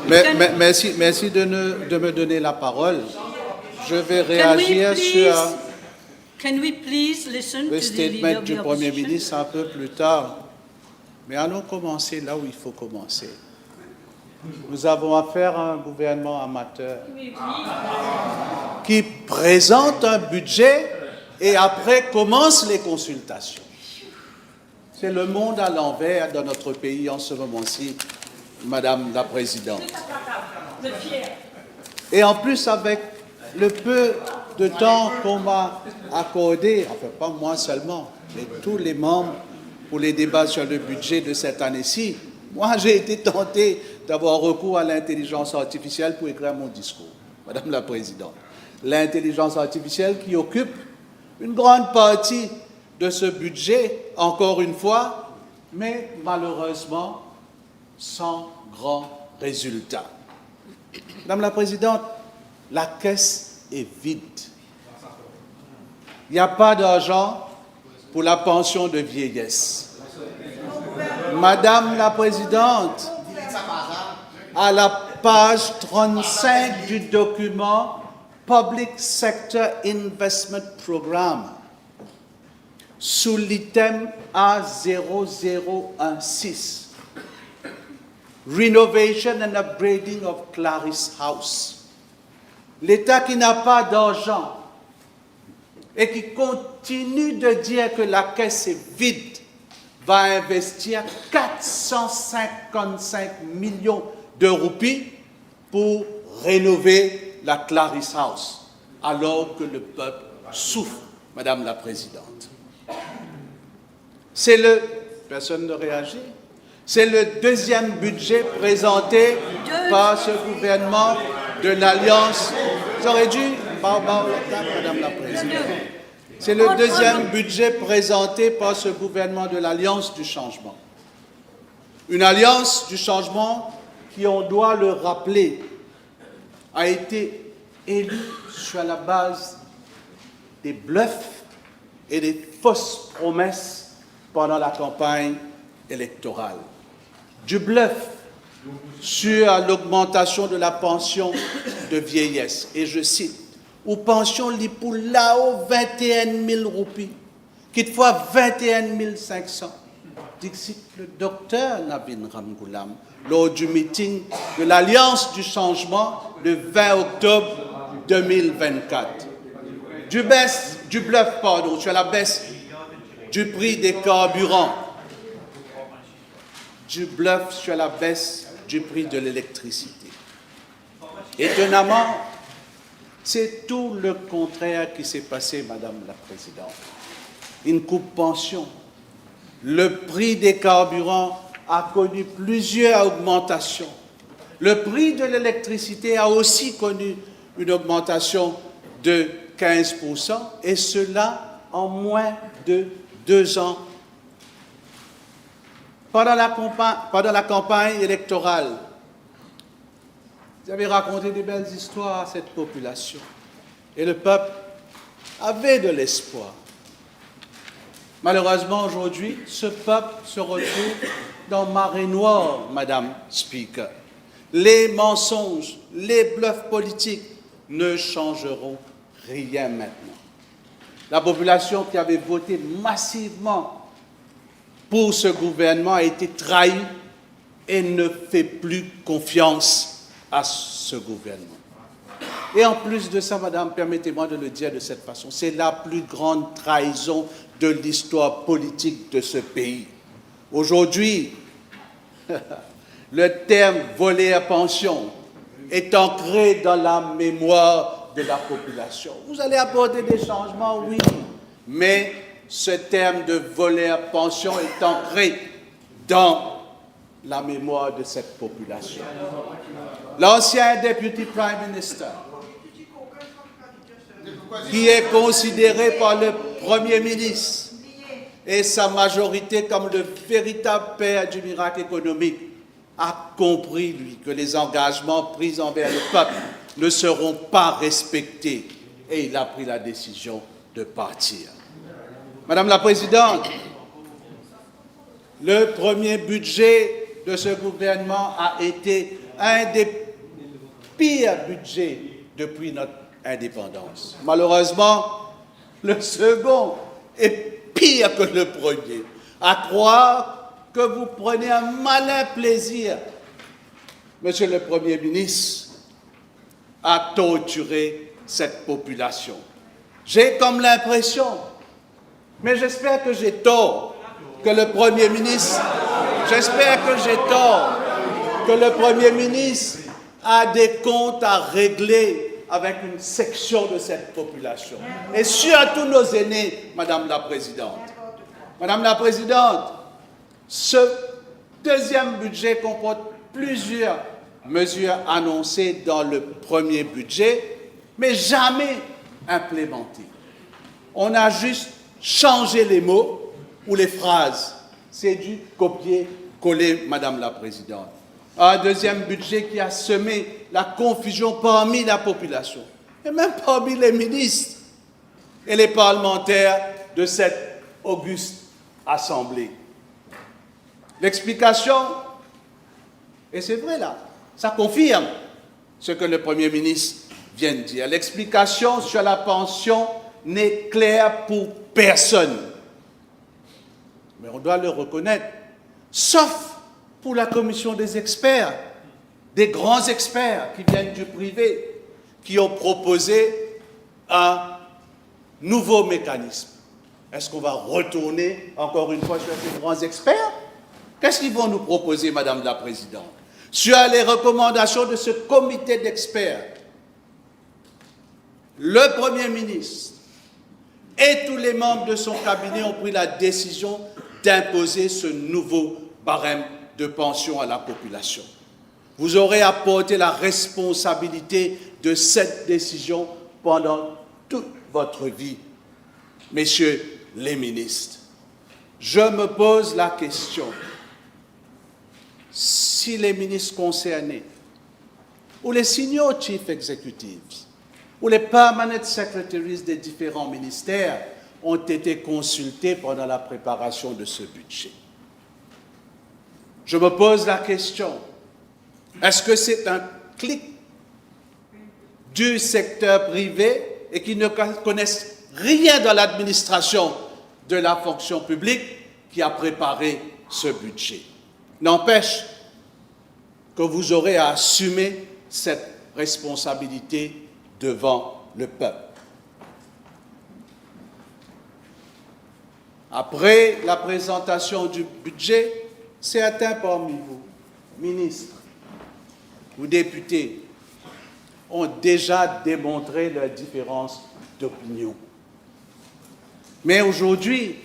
Merci de me donner la parole. Je vais réagir sur le statement du Premier ministre un peu plus tard. Mais allons commencer là où il faut commencer. Nous avons affaire à un gouvernement amateur qui présente un budget et après commence les consultations. C'est le monde à l'envers dans notre pays en ce moment-ci, Madame la Présidente. Et en plus, avec le peu de temps qu'on m'a accordé, enfin pas moi seulement, mais tous les membres pour les débats sur le budget de cette année-ci, moi j'ai été tenté d'avoir recours à l'intelligence artificielle pour écrire mon discours, Madame la Présidente. L'intelligence artificielle qui occupe une grande partie de ce budget, encore une fois, mais malheureusement sans grand résultat. Madame la Présidente, la caisse est vide. Il n'y a pas d'argent pour la pension de vieillesse. Madame la Présidente, à la page 35 du document Public Sector Investment Programme, sous l'item A0016, Renovation and Upgrading of Clarice House. L'État qui n'a pas d'argent et qui continue de dire que la caisse est vide va investir 455 millions de roupies pour rénover la Clarice House, alors que le peuple souffre, Madame la Présidente. Personne ne réagit. C'est le deuxième budget présenté par ce gouvernement de l'Alliance. J'aurais dû, Madame la Présidente. C'est le deuxième budget présenté par ce gouvernement de l'Alliance du changement. Une alliance du changement qui, on doit le rappeler, a été élue sur la base des bluffs et des fausses promesses pendant la campagne électorale. Du bluff sur l'augmentation de la pension de vieillesse. Et je cite, « ou pension li pour là-haut 21 000 roupies, qu'il fois 21 500. » Dixit le docteur Navin Ramgoolam lors du meeting de l'Alliance du changement le 20 octobre 2024. Du bluff, sur la baisse du prix des carburants, du bluff sur la baisse du prix de l'électricité. Étonnamment, c'est tout le contraire qui s'est passé, Madame la Présidente. Une coupe pension. Le prix des carburants a connu plusieurs augmentations. Le prix de l'électricité a aussi connu une augmentation de 15%, et cela en moins de 2 ans. Pendant la campagne électorale, vous avez raconté des belles histoires à cette population. Et le peuple avait de l'espoir. Malheureusement, aujourd'hui, ce peuple se retrouve dans marée noire, Madame Speaker. Les mensonges, les bluffs politiques ne changeront rien maintenant. La population qui avait voté massivement pour ce gouvernement a été trahie et ne fait plus confiance à ce gouvernement. Et en plus de ça, Madame, permettez-moi de le dire de cette façon, c'est la plus grande trahison de l'histoire politique de ce pays. Aujourd'hui, le terme « voler à pension » est ancré dans la mémoire de la population. Vous allez apporter des changements, oui, mais ce terme de « voler à pension » est ancré dans la mémoire de cette population. L'ancien Deputy Prime Minister, qui est considéré par le Premier ministre et sa majorité comme le véritable père du miracle économique, a compris, lui, que les engagements pris envers le peuple ne seront pas respectés, et il a pris la décision de partir. Madame la Présidente, le premier budget de ce gouvernement a été un des pires budgets depuis notre indépendance. Malheureusement, le second est pire que le premier. À croire que vous prenez un malin plaisir, Monsieur le Premier ministre, à torturer cette population. J'ai comme l'impression, mais j'espère que j'ai tort, que le Premier ministre, a des comptes à régler avec une section de cette population. Et surtout nos aînés, Madame la Présidente. Madame la Présidente, ce deuxième budget comporte plusieurs mesures annoncées dans le premier budget, mais jamais implémentées. On a juste changé les mots ou les phrases. C'est du copier-coller, Madame la Présidente. Un deuxième budget qui a semé la confusion parmi la population, et même parmi les ministres et les parlementaires de cette auguste Assemblée. L'explication, et c'est vrai là, ça confirme ce que le Premier ministre vient de dire. L'explication sur la pension n'est claire pour personne. Mais on doit le reconnaître, sauf pour la commission des experts, des grands experts qui viennent du privé, qui ont proposé un nouveau mécanisme. Est-ce qu'on va retourner encore une fois sur ces grands experts? Qu'est-ce qu'ils vont nous proposer, Madame la Présidente? Sur les recommandations de ce comité d'experts, le Premier ministre et tous les membres de son cabinet ont pris la décision d'imposer ce nouveau barème de pension à la population. Vous aurez à porter la responsabilité de cette décision pendant toute votre vie, messieurs les ministres. Je me pose la question, si les ministres concernés, ou les senior chief executives, ou les permanent secretaries des différents ministères ont été consultés pendant la préparation de ce budget. Je me pose la question, est-ce que c'est un clic du secteur privé et qui ne connaissent rien dans l'administration de la fonction publique qui a préparé ce budget? N'empêche que vous aurez à assumer cette responsabilité devant le peuple. Après la présentation du budget, certains parmi vous, ministres ou députés, ont déjà démontré leur différence d'opinion. Mais aujourd'hui,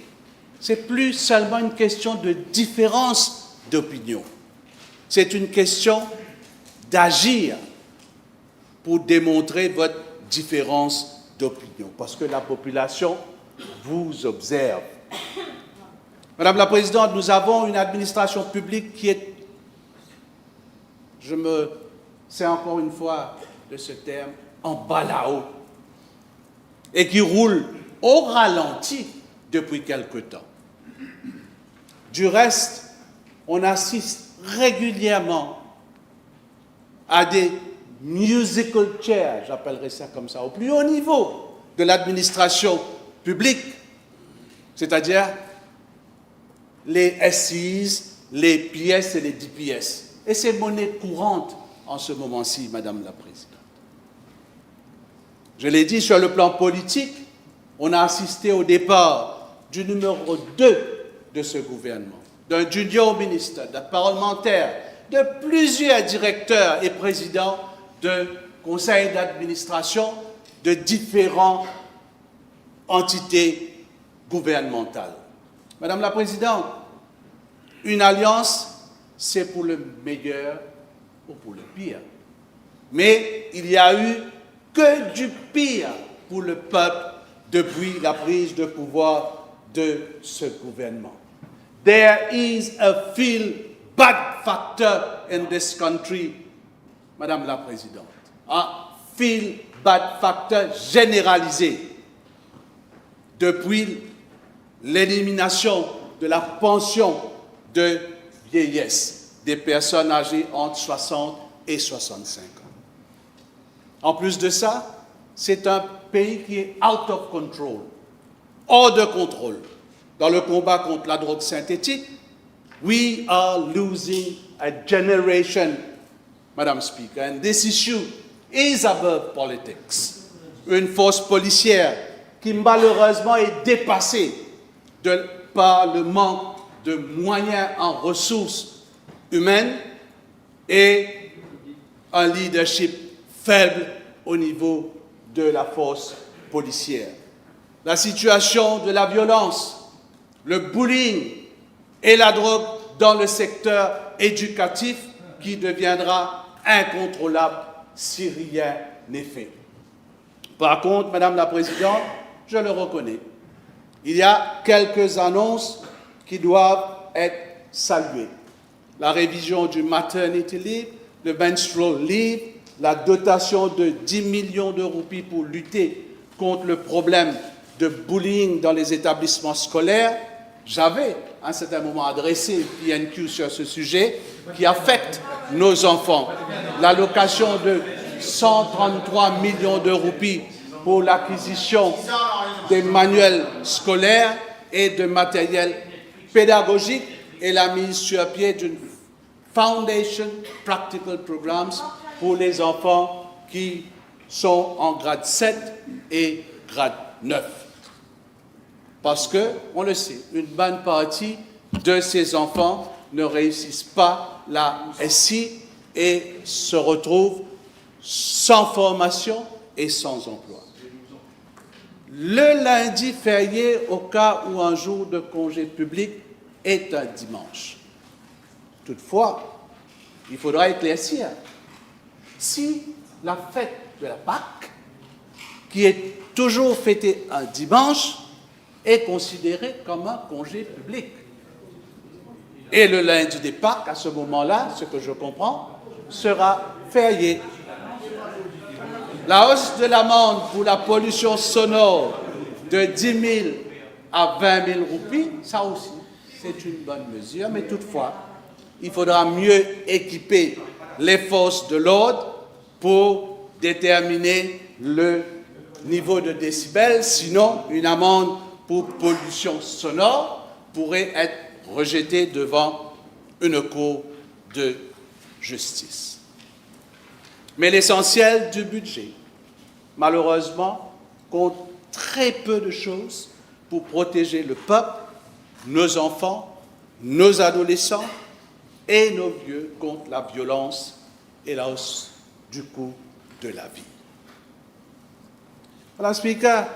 ce n'est plus seulement une question de différence d'opinion. C'est une question d'agir pour démontrer votre différence d'opinion, parce que la population vous observe. Madame la Présidente, nous avons une administration publique qui est, c'est encore une fois de ce terme, en balao, et qui roule au ralenti depuis quelque temps. Du reste, on assiste régulièrement à des musical chairs, j'appellerais ça comme ça, au plus haut niveau de l'administration publique, c'est-à-dire les SIs, les PS et les DPS. Et c'est monnaie courante en ce moment-ci, Madame la Présidente. Je l'ai dit, sur le plan politique, on a assisté au départ du numéro 2 de ce gouvernement, d'un junior ministre, d'un parlementaire, de plusieurs directeurs et présidents de conseils d'administration de différentes entités gouvernementales. Madame la Présidente, une alliance, c'est pour le meilleur ou pour le pire. Mais il n'y a eu que du pire pour le peuple depuis la prise de pouvoir de ce gouvernement. There is a feel bad factor in this country, Madame la Présidente. Un feel bad factor généralisé depuis l'élimination de la pension de vieillesse des personnes âgées entre 60 et 65 ans. En plus de ça, c'est un pays qui est out of control, hors de contrôle. Dans le combat contre la drogue synthétique, we are losing a generation, Madam Speaker, and this issue is above politics. Une force policière qui malheureusement est dépassée par le manque de moyens en ressources humaines et un leadership faible au niveau de la force policière. La situation de la violence, le bullying et la drogue dans le secteur éducatif qui deviendra incontrôlable si rien n'est fait. Par contre, Madame la Présidente, je le reconnais, il y a quelques annonces qui doivent être saluées. La révision du maternity leave, le menstrual leave, la dotation de 10 millions de roupies pour lutter contre le problème de bullying dans les établissements scolaires. J'avais à un certain moment adressé une PNQ sur ce sujet qui affecte nos enfants. L'allocation de 133 millions de roupies pour l'acquisition des manuels scolaires et de matériel pédagogique et la mise sur pied d'une Foundation Practical Programs pour les enfants qui sont en grade 7 et grade 9. Parce que, on le sait, une bonne partie de ces enfants ne réussissent pas la SI et se retrouvent sans formation et sans emploi. Le lundi férié, au cas où un jour de congé public est un dimanche. Toutefois, il faudra éclaircir si la fête de la Pâque, qui est toujours fêtée un dimanche, est considérée comme un congé public. Et le lundi des Pâques, à ce moment-là, ce que je comprends, sera férié. La hausse de l'amende pour la pollution sonore de 10 000 à 20 000 roupies, ça aussi, c'est une bonne mesure, mais toutefois, il faudra mieux équiper les forces de l'ordre pour déterminer le niveau de décibels, sinon une amende pour pollution sonore pourrait être rejetée devant une cour de justice. Mais l'essentiel du budget, malheureusement, compte très peu de choses pour protéger le peuple, nos enfants, nos adolescents et nos vieux contre la violence et la hausse du coût de la vie. Madam Speaker,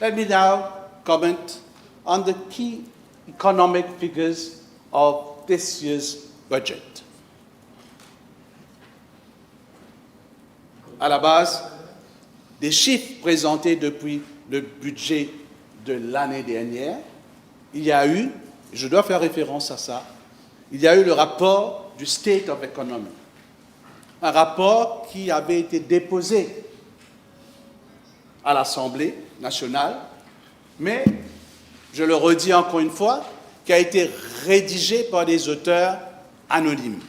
let me now comment on the key economic figures of this year's budget. À la base des chiffres présentés depuis le budget de l'année dernière, il y a eu, je dois faire référence à ça, il y a eu le rapport du State of Economy, un rapport qui avait été déposé à l'Assemblée nationale, mais, je le redis encore une fois, qui a été rédigé par des auteurs anonymes.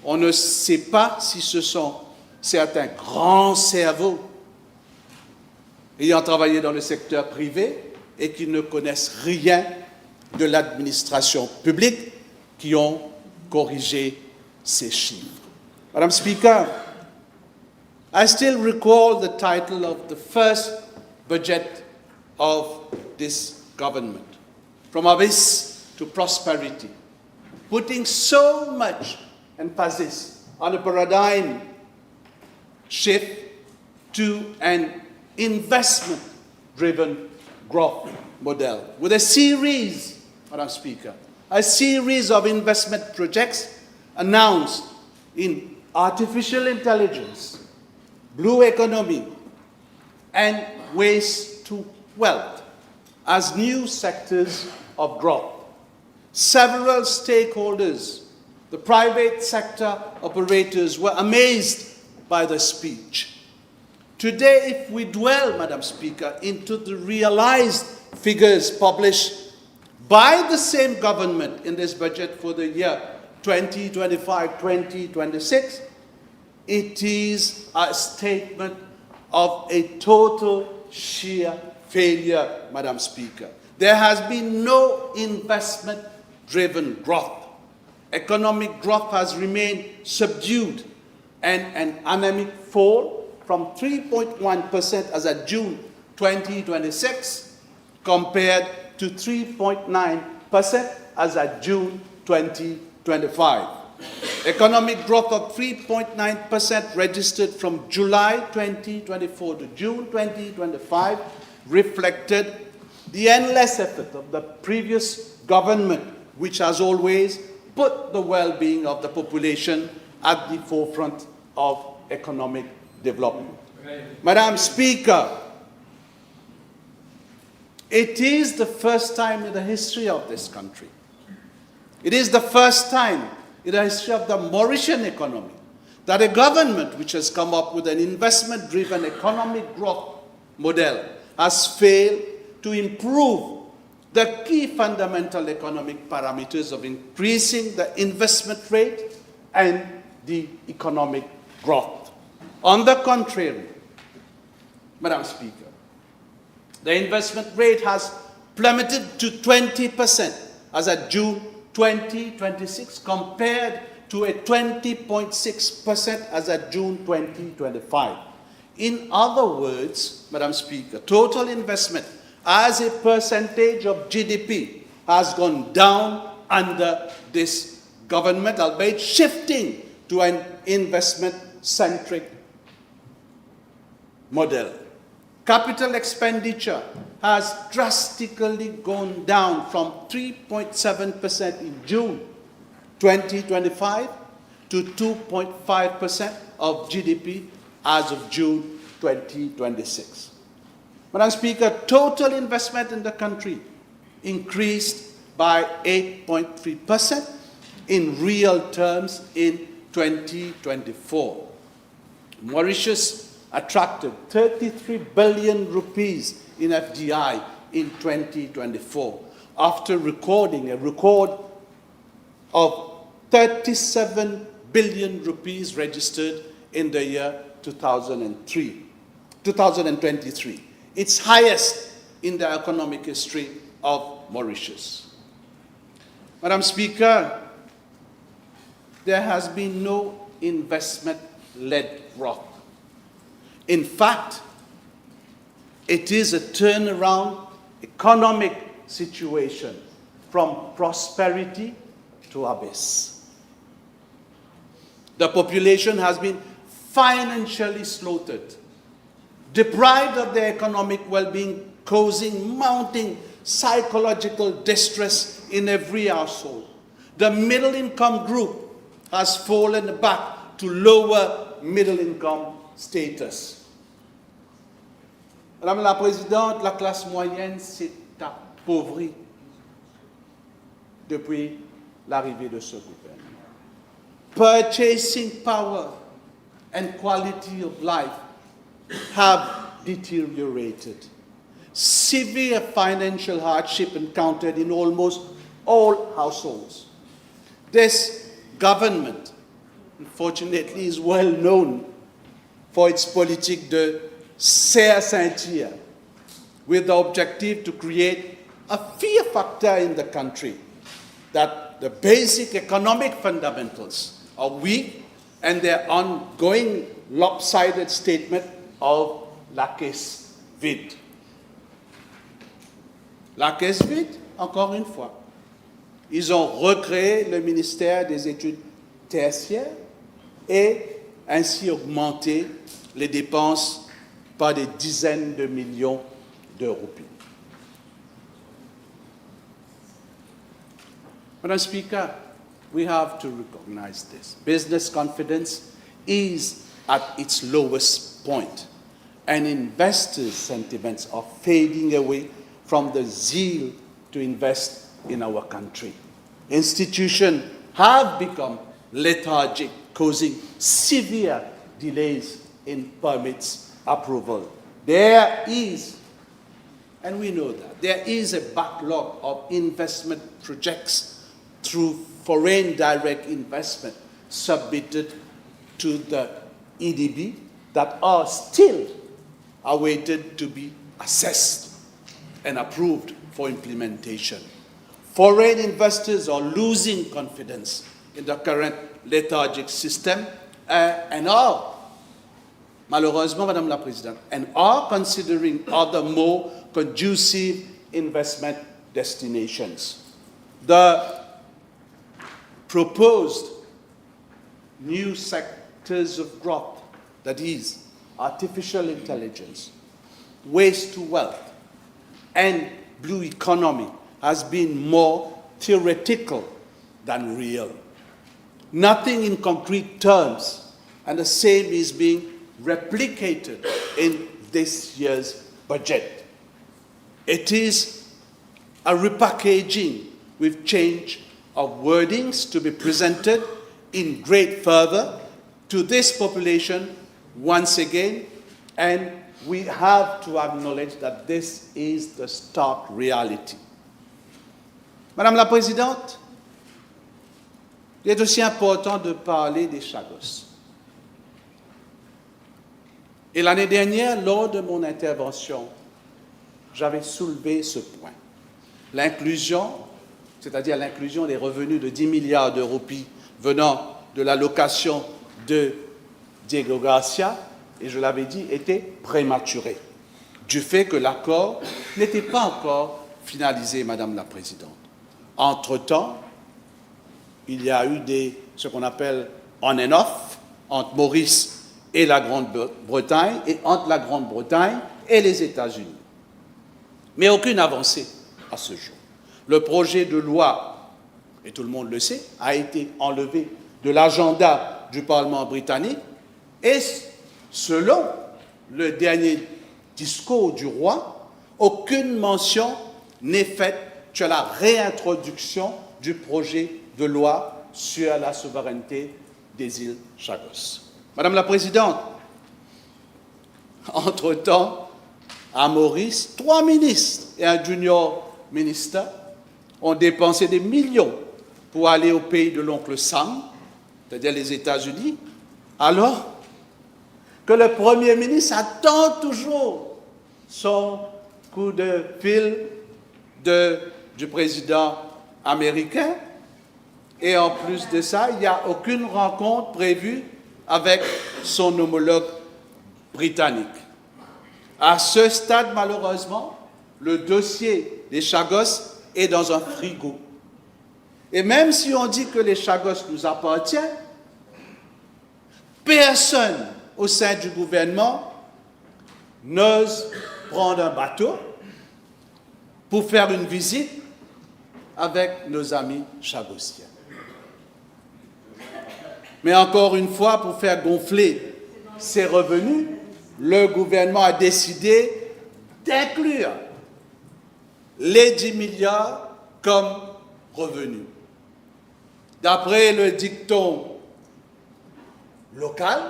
On ne sait pas si ce sont certains grands cerveaux ayant travaillé dans le secteur privé et qui ne connaissent rien de l'administration publique qui ont corrigé ces chiffres. Madam Speaker, I still recall the title of the first budget of this government, From Abyss to Prosperity, putting so much emphasis on a paradigm shift to an investment-driven growth model with a series, Madam Speaker, a series of investment projects announced in artificial intelligence, blue economy, and waste to wealth as new sectors of growth. Several stakeholders, the private sector operators, were amazed by the speech. Today, if we dwell, Madam Speaker, into the realized figures published by the same government in this budget for the year 2025-2026, it is a statement of a total sheer failure, Madam Speaker. There has been no investment-driven growth. Economic growth has remained subdued, and an anemic fall from 3.1% as of June 2026 compared to 3.9% as of June 2025. Economic growth of 3.9% registered from July 2024 to June 2025 reflected the endless effort of the previous government, which has always put the well-being of the population at the forefront of economic development. Madam Speaker, it is the first time in the history of this country, it is the first time in the history of the Mauritian economy that a government which has come up with an investment-driven economic growth model has failed to improve the key fundamental economic parameters of increasing the investment rate and the economic growth. On the contrary, Madam Speaker, the investment rate has plummeted to 20% as of June 2026 compared to a 20.6% as of June 2025. In other words, Madam Speaker, total investment as a percentage of GDP has gone down under this government, albeit shifting to an investment-centric model. Capital expenditure has drastically gone down from 3.7% in June 2025 to 2.5% of GDP as of June 2026. Madam Speaker, total investment in the country increased by 8.3% in real terms in 2024. Mauritius attracted 33 billion rupees in FDI in 2024 after recording a record of 37 billion rupees registered in the year 2023, its highest in the economic history of Mauritius. Madam Speaker, there has been no investment-led growth. In fact, it is a turnaround economic situation from prosperity to abyss. The population has been financially slaughtered, deprived of their economic well-being, causing mounting psychological distress in every household. The middle-income group has fallen back to lower middle-income status. Madame la Présidente, la classe moyenne s'est appauvrie depuis l'arrivée de ce gouvernement. Purchasing power and quality of life have deteriorated. Severe financial hardship encountered in almost all households. This government, unfortunately, is well known for its politique de serre ceinture, with the objective to create a fear factor in the country that the basic economic fundamentals are weak and their ongoing lopsided statement of la caisse vide. La caisse vide, encore une fois. Ils ont recréé le ministère des études tertiaires et ainsi augmenté les dépenses par des dizaines de millions de roupies. Madam Speaker, we have to recognize this. Business confidence is at its lowest point, and investors' sentiments are fading away from the zeal to invest in our country. Institutions have become lethargic, causing severe delays in permits approval. There is, and we know that, there is a backlog of investment projects through foreign direct investment submitted to the EDB that are still awaited to be assessed and approved for implementation. Foreign investors are losing confidence in the current lethargic system and are, malheureusement, Madame la Présidente, and are considering other more conducive investment destinations. The proposed new sectors of growth, that is, artificial intelligence, waste to wealth, and blue economy, has been more theoretical than real. Nothing in concrete terms, and the same is being replicated in this year's budget. It is a repackaging with change of wordings to be presented in great fervor to this population once again, and we have to acknowledge that this is the stark reality. Madame la Présidente, il est aussi important de parler des Chagos. Et l'année dernière, lors de mon intervention, j'avais soulevé ce point. L'inclusion, c'est-à-dire l'inclusion des revenus de 10 milliards de roupies venant de l'allocation de Diego Garcia, et je l'avais dit, était prématurée, du fait que l'accord n'était pas encore finalisé, Madame la Présidente. Entre-temps, il y a eu ce qu'on appelle on and off entre Maurice et la Grande-Bretagne et entre la Grande-Bretagne et les États-Unis. Mais aucune avancée à ce jour. Le projet de loi, et tout le monde le sait, a été enlevé de l'agenda du Parlement britannique et selon le dernier discours du roi, aucune mention n'est faite sur la réintroduction du projet de loi sur la souveraineté des îles Chagos. Madame la Présidente, entre-temps, à Maurice, 3 ministres et un junior ministre ont dépensé des millions pour aller au pays de l'oncle Sam, c'est-à-dire les États-Unis, alors que le Premier ministre attend toujours son coup de fil du président américain. Et en plus de ça, il n'y a aucune rencontre prévue avec son homologue britannique. À ce stade, malheureusement, le dossier des Chagos est dans un frigo. Et même si on dit que les Chagos nous appartiennent, personne au sein du gouvernement n'ose prendre un bateau pour faire une visite avec nos amis chagossiens. Mais encore une fois, pour faire gonfler ces revenus, le gouvernement a décidé d'inclure les 10 milliards comme revenus. D'après le dicton local,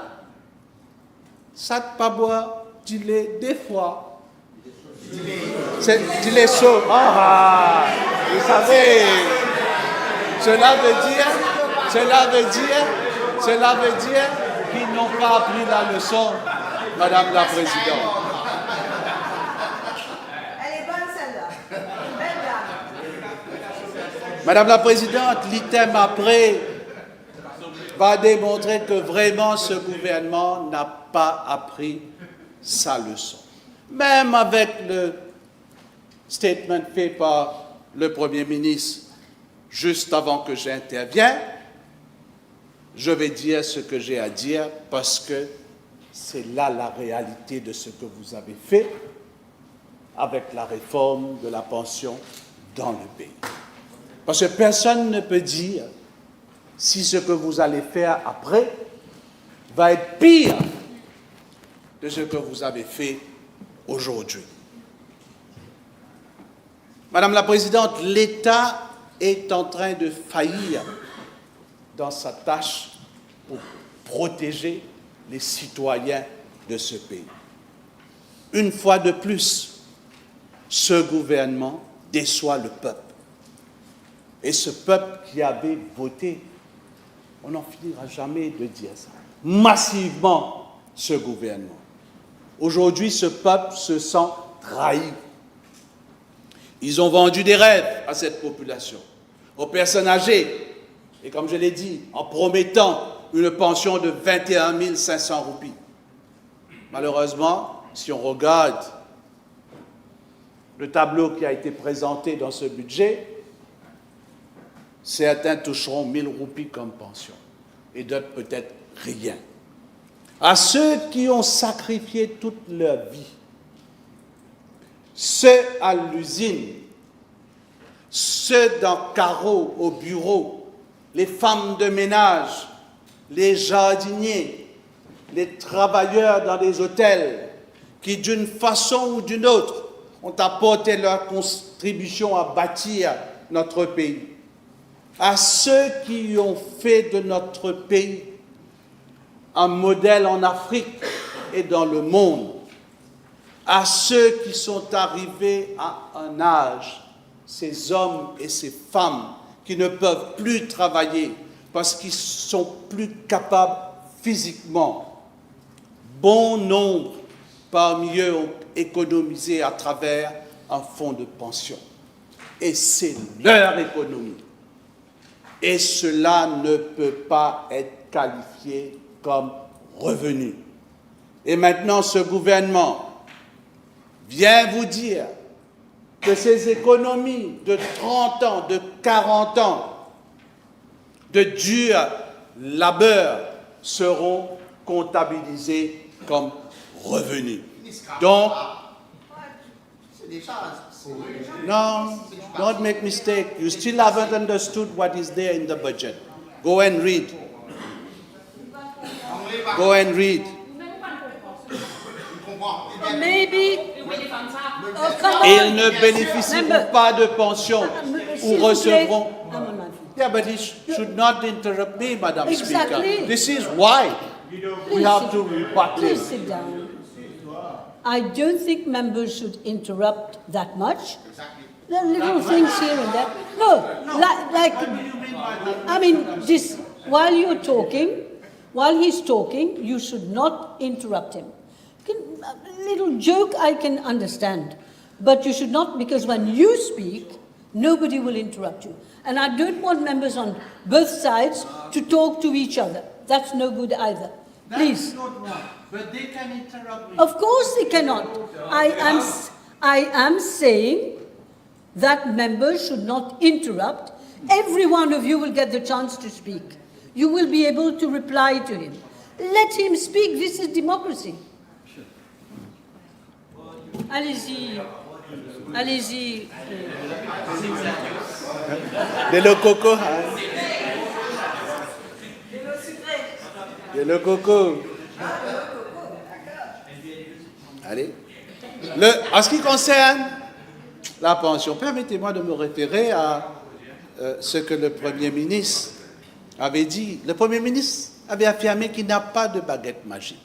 ça ne pas boire du lait des fois. C'est du lait chaud. Vous savez, cela veut dire qu'ils n'ont pas appris la leçon, Madame la Présidente. Elle est bonne celle-là. Belle dame. Madame la Présidente, l'item après va démontrer que vraiment ce gouvernement n'a pas appris sa leçon. Même avec le statement fait par le Premier ministre juste avant que j'intervienne, je vais dire ce que j'ai à dire parce que c'est là la réalité de ce que vous avez fait avec la réforme de la pension dans le pays. Parce que personne ne peut dire si ce que vous allez faire après va être pire de ce que vous avez fait aujourd'hui. Madame la Présidente, l'État est en train de faillir dans sa tâche pour protéger les citoyens de ce pays. Une fois de plus, ce gouvernement déçoit le peuple. Et ce peuple qui avait voté, on n'en finira jamais de dire ça, massivement ce gouvernement. Aujourd'hui, ce peuple se sent trahi. Ils ont vendu des rêves à cette population, aux personnes âgées, et comme je l'ai dit, en promettant une pension de 21 500 roupies. Malheureusement, si on regarde le tableau qui a été présenté dans ce budget, certains toucheront 1 000 roupies comme pension, et d'autres peut-être rien. À ceux qui ont sacrifié toute leur vie, ceux à l'usine, ceux dans carreau, au bureau, les femmes de ménage, les jardiniers, les travailleurs dans les hôtels, qui d'une façon ou d'une autre ont apporté leur contribution à bâtir notre pays. À ceux qui ont fait de notre pays un modèle en Afrique et dans le monde, à ceux qui sont arrivés à un âge, ces hommes et ces femmes qui ne peuvent plus travailler parce qu'ils sont plus capables physiquement. Bon nombre parmi eux ont économisé à travers un fonds de pension. Et c'est leur économie. Et cela ne peut pas être qualifié comme revenu. Et maintenant, ce gouvernement vient vous dire que ces économies de 30 ans, de 40 ans, de dur labeur seront comptabilisées comme revenus. Donc, no, don't make mistake. You still haven't understood what is there in the budget. Go and read. Go and read. Maybe. Ils ne bénéficieront pas de pension ou recevront. Yeah, but he should not interrupt me, Madam Exactly. Speaker. This is why we have to rebut Please him. sit down. I don't think members should interrupt that much. There are little things here and there. No, I mean, this, while you're talking, while he's talking, you should not interrupt him. A little joke I can understand, but you should not, because when you speak, nobody will interrupt you. And I don't want members on both sides to talk to each other. That's no good either. Please. But they can interrupt me. Of course they cannot. I am saying that members should not interrupt. Every one of you will get the chance to speak. You will be able to reply to him. Let him speak. This is democracy. Allez-y. Allez-y. De le coco. De le coco. Allez. En ce qui concerne la pension, permettez-moi de me référer à ce que le Premier ministre avait dit. Le Premier ministre avait affirmé qu'il n'a pas de baguette magique.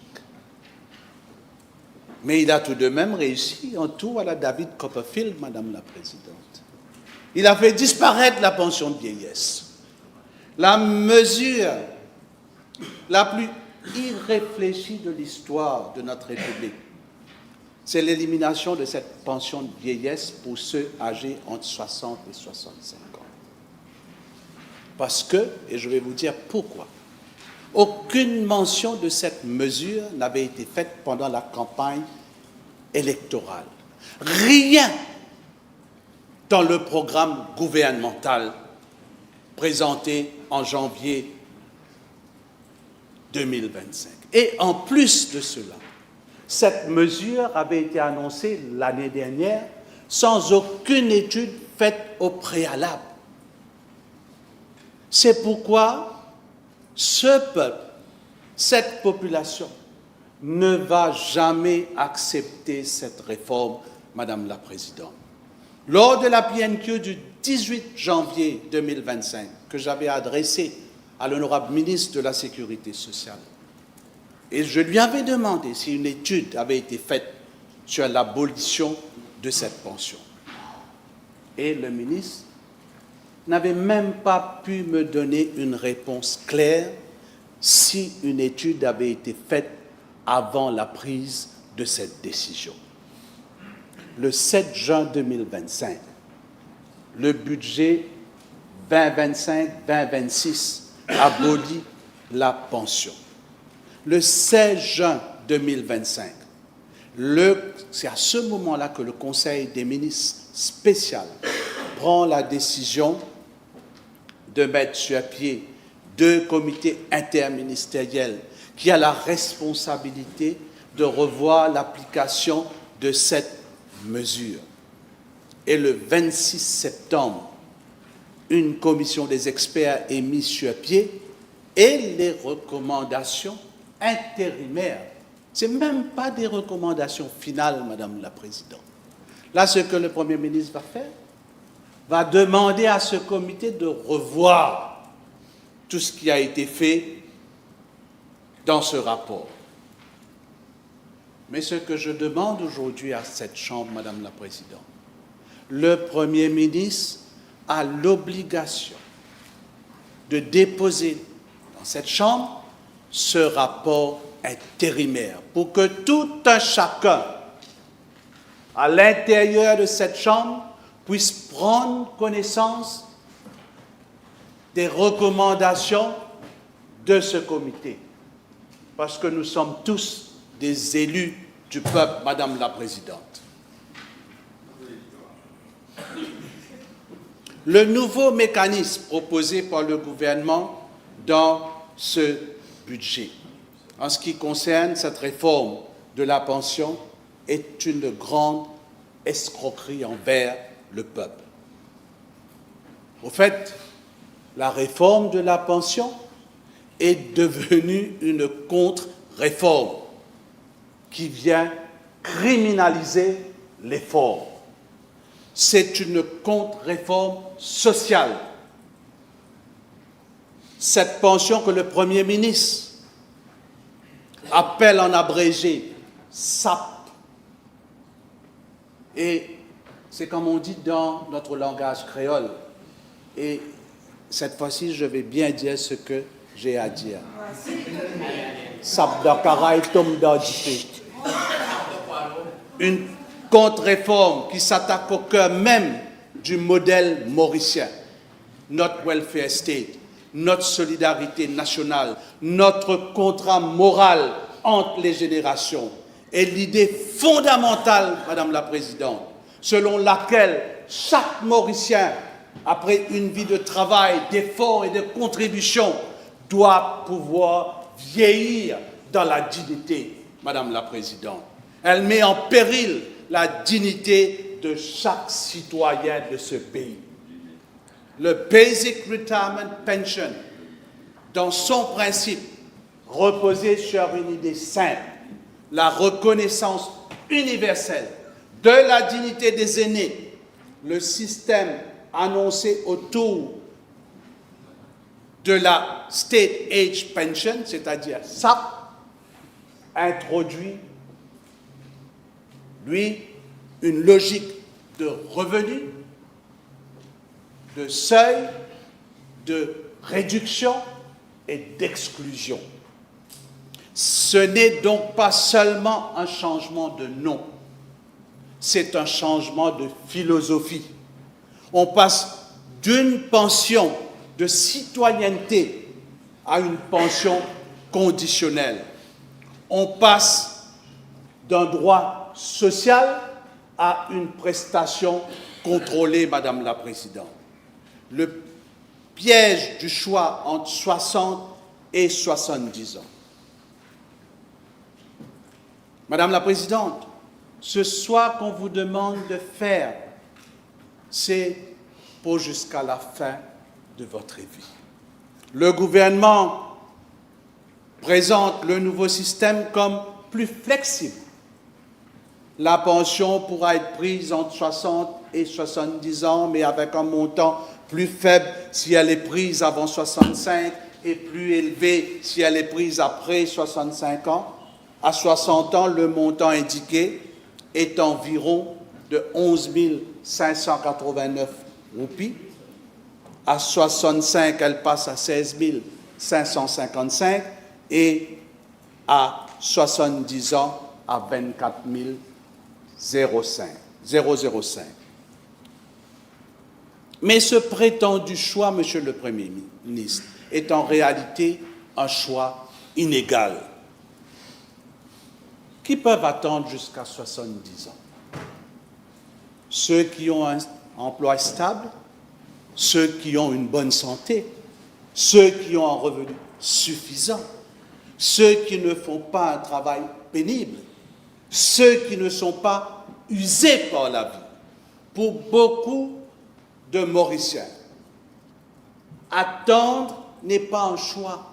Mais il a tout de même réussi en tout à la David Copperfield, Madame la Présidente. Il a fait disparaître la pension de vieillesse. La mesure la plus irréfléchie de l'histoire de notre République, c'est l'élimination de cette pension de vieillesse pour ceux âgés entre 60 et 65 ans. Parce que, et je vais vous dire pourquoi, aucune mention de cette mesure n'avait été faite pendant la campagne électorale. Rien dans le programme gouvernemental présenté en janvier 2025. Et en plus de cela, cette mesure avait été annoncée l'année dernière sans aucune étude faite au préalable. C'est pourquoi ce peuple, cette population, ne va jamais accepter cette réforme, Madame la Présidente. Lors de la PNQ du 18 janvier 2025, que j'avais adressée à l'honorable ministre de la Sécurité sociale, et je lui avais demandé si une étude avait été faite sur l'abolition de cette pension. Et le ministre n'avait même pas pu me donner une réponse claire si une étude avait été faite avant la prise de cette décision. Le 7 juin 2025, le budget 2025-2026 abolit la pension. Le 16 juin 2025, c'est à ce moment-là que le Conseil des ministres spécial prend la décision de mettre sur pied 2 comités interministériels qui a la responsabilité de revoir l'application de cette mesure. Et le 26 septembre, une commission des experts est mise sur pied et les recommandations intérimaires. Ce n'est même pas des recommandations finales, Madame la Présidente. Là, ce que le Premier ministre va faire, va demander à ce comité de revoir tout ce qui a été fait dans ce rapport. Mais ce que je demande aujourd'hui à cette Chambre, Madame la Présidente, le Premier ministre a l'obligation de déposer dans cette Chambre ce rapport intérimaire pour que tout un chacun à l'intérieur de cette Chambre puisse prendre connaissance des recommandations de ce comité. Parce que nous sommes tous des élus du peuple, Madame la Présidente. Le nouveau mécanisme proposé par le gouvernement dans ce budget, en ce qui concerne cette réforme de la pension, est une grande escroquerie envers le peuple. Au fait, la réforme de la pension est devenue une contre-réforme qui vient criminaliser l'effort. C'est une contre-réforme sociale. Cette pension que le Premier ministre appelle en abrégé SAP, et c'est comme on dit dans notre langage créole, et cette fois-ci je vais bien dire ce que j'ai à dire. SAP d'Akara et Tom d'Adjité. Une contre-réforme qui s'attaque au cœur même du modèle mauricien, notre welfare state, notre solidarité nationale, notre contrat moral entre les générations, et l'idée fondamentale, Madame la Présidente, selon laquelle chaque Mauricien, après une vie de travail, d'efforts et de contributions, doit pouvoir vieillir dans la dignité, Madame la Présidente. Elle met en péril la dignité de chaque citoyen de ce pays. Le Basic Retirement Pension, dans son principe, reposait sur une idée simple, la reconnaissance universelle de la dignité des aînés. Le système annoncé autour de la State Age Pension, c'est-à-dire SAP, introduit, lui, une logique de revenus, de seuil, de réduction et d'exclusion. Ce n'est donc pas seulement un changement de nom, c'est un changement de philosophie. On passe d'une pension de citoyenneté à une pension conditionnelle. On passe d'un droit social à une prestation contrôlée, Madame la Présidente. Le piège du choix entre 60 et 70 ans. Madame la Présidente, ce soir qu'on vous demande de faire, c'est pour jusqu'à la fin de votre vie. Le gouvernement présente le nouveau système comme plus flexible. La pension pourra être prise entre 60 et 70 ans, mais avec un montant plus faible si elle est prise avant 65 et plus élevé si elle est prise après 65 ans. À 60 ans, le montant indiqué est environ de 11 589 roupies. À 65, elle passe à 16 555 et à 70 ans à 24 005. Mais ce prétendu choix, Monsieur le Premier ministre, est en réalité un choix inégal. Qui peuvent attendre jusqu'à 70 ans? Ceux qui ont un emploi stable, ceux qui ont une bonne santé, ceux qui ont un revenu suffisant, ceux qui ne font pas un travail pénible, ceux qui ne sont pas usés par la vie. Pour beaucoup de Mauriciens, attendre n'est pas un choix,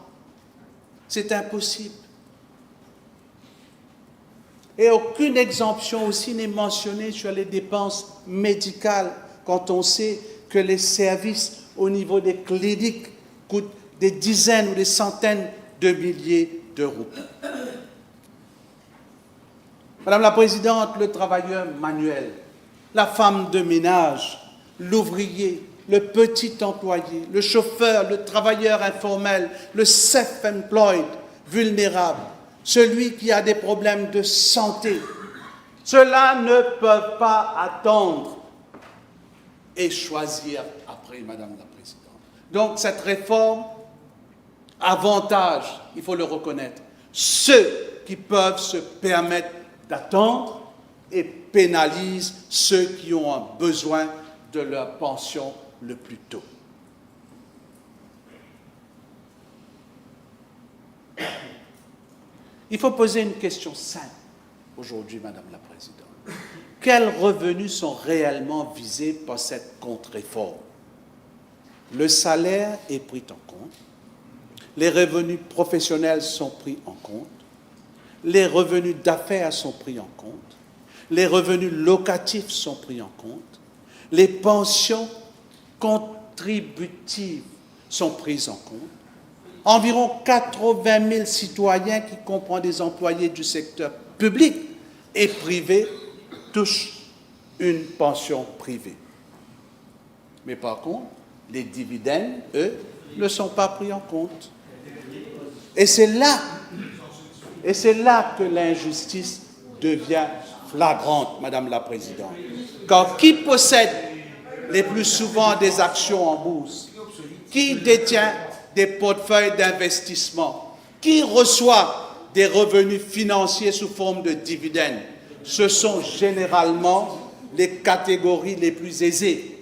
c'est impossible. Et aucune exemption aussi n'est mentionnée sur les dépenses médicales quand on sait que les services au niveau des cliniques coûtent des dizaines ou des centaines de milliers d'euros. Madame la Présidente, le travailleur manuel, la femme de ménage, l'ouvrier, le petit employé, le chauffeur, le travailleur informel, le self-employed, vulnérable, celui qui a des problèmes de santé, ceux-là ne peuvent pas attendre et choisir après, Madame la Présidente. Donc cette réforme avantage, il faut le reconnaître, ceux qui peuvent se permettre d'attendre et pénalise ceux qui ont un besoin de leur pension le plus tôt. Il faut poser une question simple aujourd'hui, Madame la Présidente. Quels revenus sont réellement visés par cette contre-réforme? Le salaire est pris en compte, les revenus professionnels sont pris en compte, les revenus d'affaires sont pris en compte, les revenus locatifs sont pris en compte, les pensions contributives sont prises en compte. Environ 80 000 citoyens, qui comprennent des employés du secteur public et privé, touchent une pension privée. Mais par contre, les dividendes, eux, ne sont pas pris en compte. Et c'est là que l'injustice devient flagrante, Madame la Présidente. Car qui possède les plus souvent des actions en bourse? Qui détient des portefeuilles d'investissement? Qui reçoit des revenus financiers sous forme de dividendes? Ce sont généralement les catégories les plus aisées,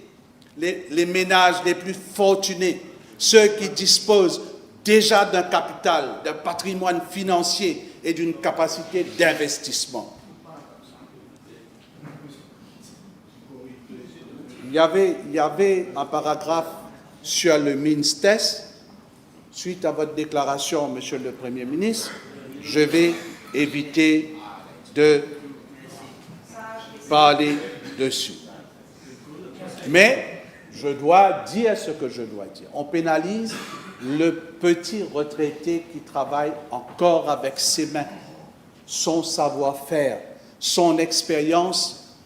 les ménages les plus fortunés, ceux qui disposent déjà d'un capital, d'un patrimoine financier et d'une capacité d'investissement. Il y avait un paragraphe sur le MINSTES. Suite à votre déclaration, Monsieur le Premier ministre, je vais éviter de parler dessus. Mais je dois dire ce que je dois dire. On pénalise le petit retraité qui travaille encore avec ses mains, son savoir-faire, son expérience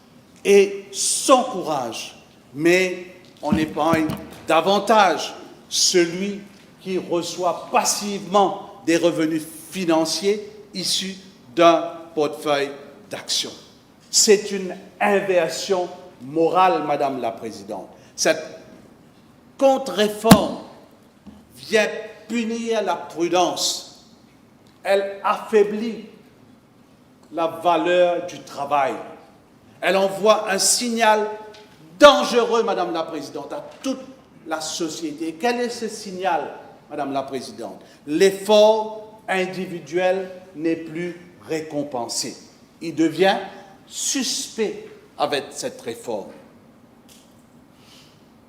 et son courage. Mais on épargne davantage celui qui reçoit passivement des revenus financiers issus d'un portefeuille d'actions. C'est une inversion morale, Madame la Présidente. Cette contre-réforme vient punir la prudence. Elle affaiblit la valeur du travail. Elle envoie un signal dangereux, Madame la Présidente, à toute la société. Et quel est ce signal, Madame la Présidente? L'effort individuel n'est plus récompensé. Il devient suspect avec cette réforme.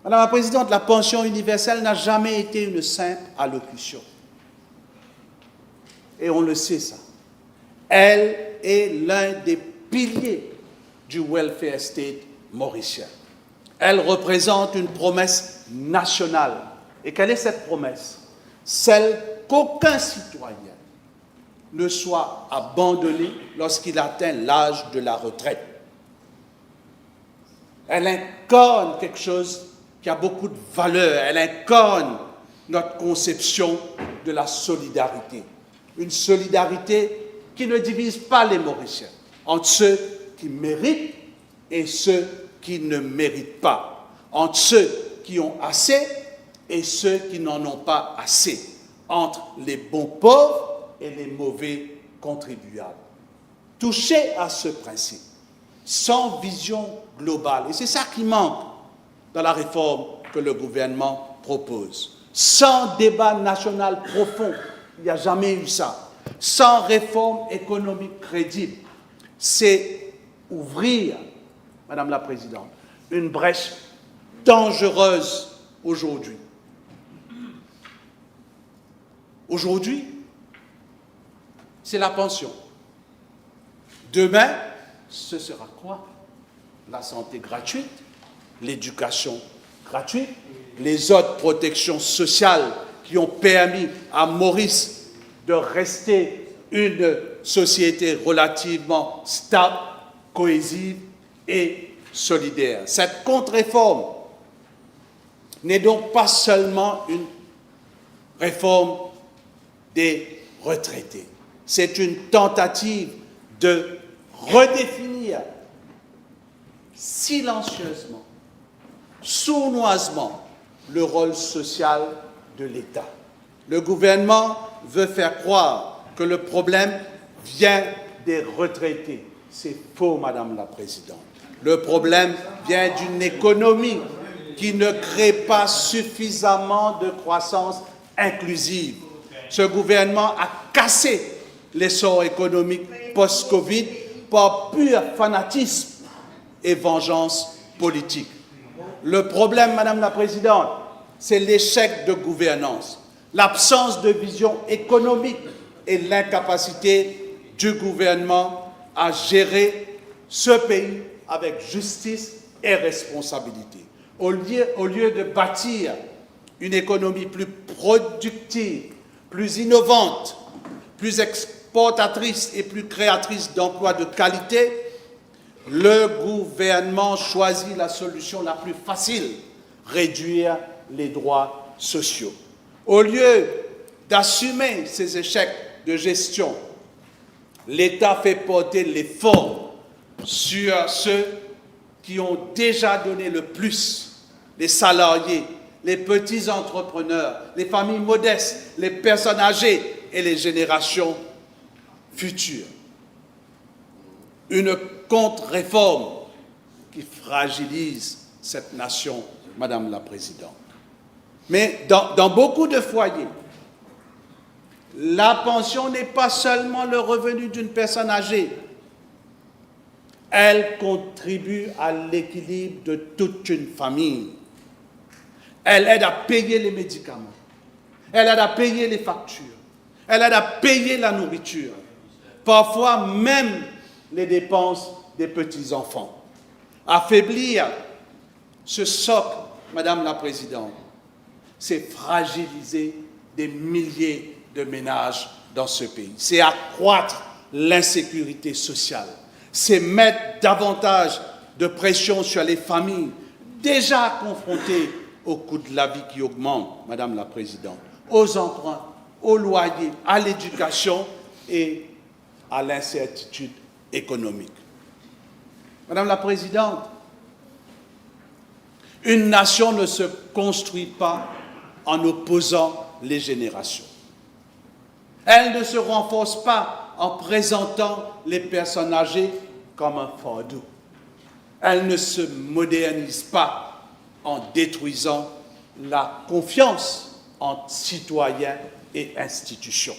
Madame la Présidente, la pension universelle n'a jamais été une simple allocution. Et on le sait, ça. Elle est l'un des piliers du welfare state mauricien. Elle représente une promesse nationale. Et quelle est cette promesse? Celle qu'aucun citoyen ne soit abandonné lorsqu'il atteint l'âge de la retraite. Elle incarne quelque chose qui a beaucoup de valeur. Elle incarne notre conception de la solidarité. Une solidarité qui ne divise pas les Mauriciens entre ceux qui méritent et ceux qui ne méritent pas, entre ceux qui ont assez et ceux qui n'en ont pas assez, entre les bons pauvres et les mauvais contribuables. Toucher à ce principe, sans vision globale, et c'est ça qui manque dans la réforme que le gouvernement propose. Sans débat national profond, il n'y a jamais eu ça. Sans réforme économique crédible, c'est ouvrir, Madame la Présidente, une brèche dangereuse aujourd'hui. Aujourd'hui, c'est la pension. Demain, ce sera quoi? La santé gratuite, l'éducation gratuite, les autres protections sociales qui ont permis à Maurice de rester une société relativement stable, cohésive et solidaire. Cette contre-réforme n'est donc pas seulement une réforme des retraités. C'est une tentative de redéfinir silencieusement, sournoisement, le rôle social de l'État. Le gouvernement veut faire croire que le problème vient des retraités. C'est faux, Madame la Présidente. Le problème vient d'une économie qui ne crée pas suffisamment de croissance inclusive. Ce gouvernement a cassé l'essor économique post-Covid par pur fanatisme et vengeance politique. Le problème, Madame la Présidente, c'est l'échec de gouvernance, l'absence de vision économique et l'incapacité du gouvernement à gérer ce pays avec justice et responsabilité. Au lieu de bâtir une économie plus productive, plus innovante, plus exportatrice et plus créatrice d'emplois de qualité, le gouvernement choisit la solution la plus facile, réduire les droits sociaux. Au lieu d'assumer ces échecs de gestion, l'État fait porter l'effort sur ceux qui ont déjà donné le plus, les salariés, les petits entrepreneurs, les familles modestes, les personnes âgées et les générations futures. Une contre-réforme qui fragilise cette nation, Madame la Présidente. Mais dans beaucoup de foyers, la pension n'est pas seulement le revenu d'une personne âgée. Elle contribue à l'équilibre de toute une famille. Elle aide à payer les médicaments. Elle aide à payer les factures. Elle aide à payer la nourriture. Parfois même les dépenses des petits-enfants. Affaiblir ce socle, Madame la Présidente, c'est fragiliser des milliers de ménages dans ce pays. C'est accroître l'insécurité sociale. C'est mettre davantage de pression sur les familles déjà confrontées au coût de la vie qui augmente, Madame la Présidente, aux emprunts, aux loyers, à l'éducation et à l'incertitude économique. Madame la Présidente, une nation ne se construit pas en opposant les générations. Elle ne se renforce pas en présentant les personnes âgées comme un fardeau. Elle ne se modernise pas en détruisant la confiance entre citoyens et institutions.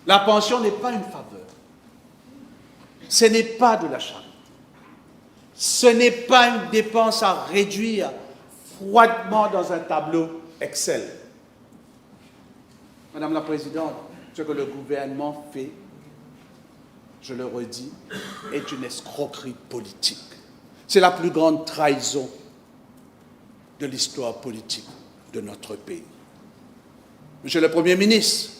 La pension n'est pas une faveur. Ce n'est pas de la charité. Ce n'est pas une dépense à réduire froidement dans un tableau Excel. Madame la Présidente, ce que le gouvernement fait, je le redis, est une escroquerie politique. C'est la plus grande trahison de l'histoire politique de notre pays. Monsieur le Premier ministre,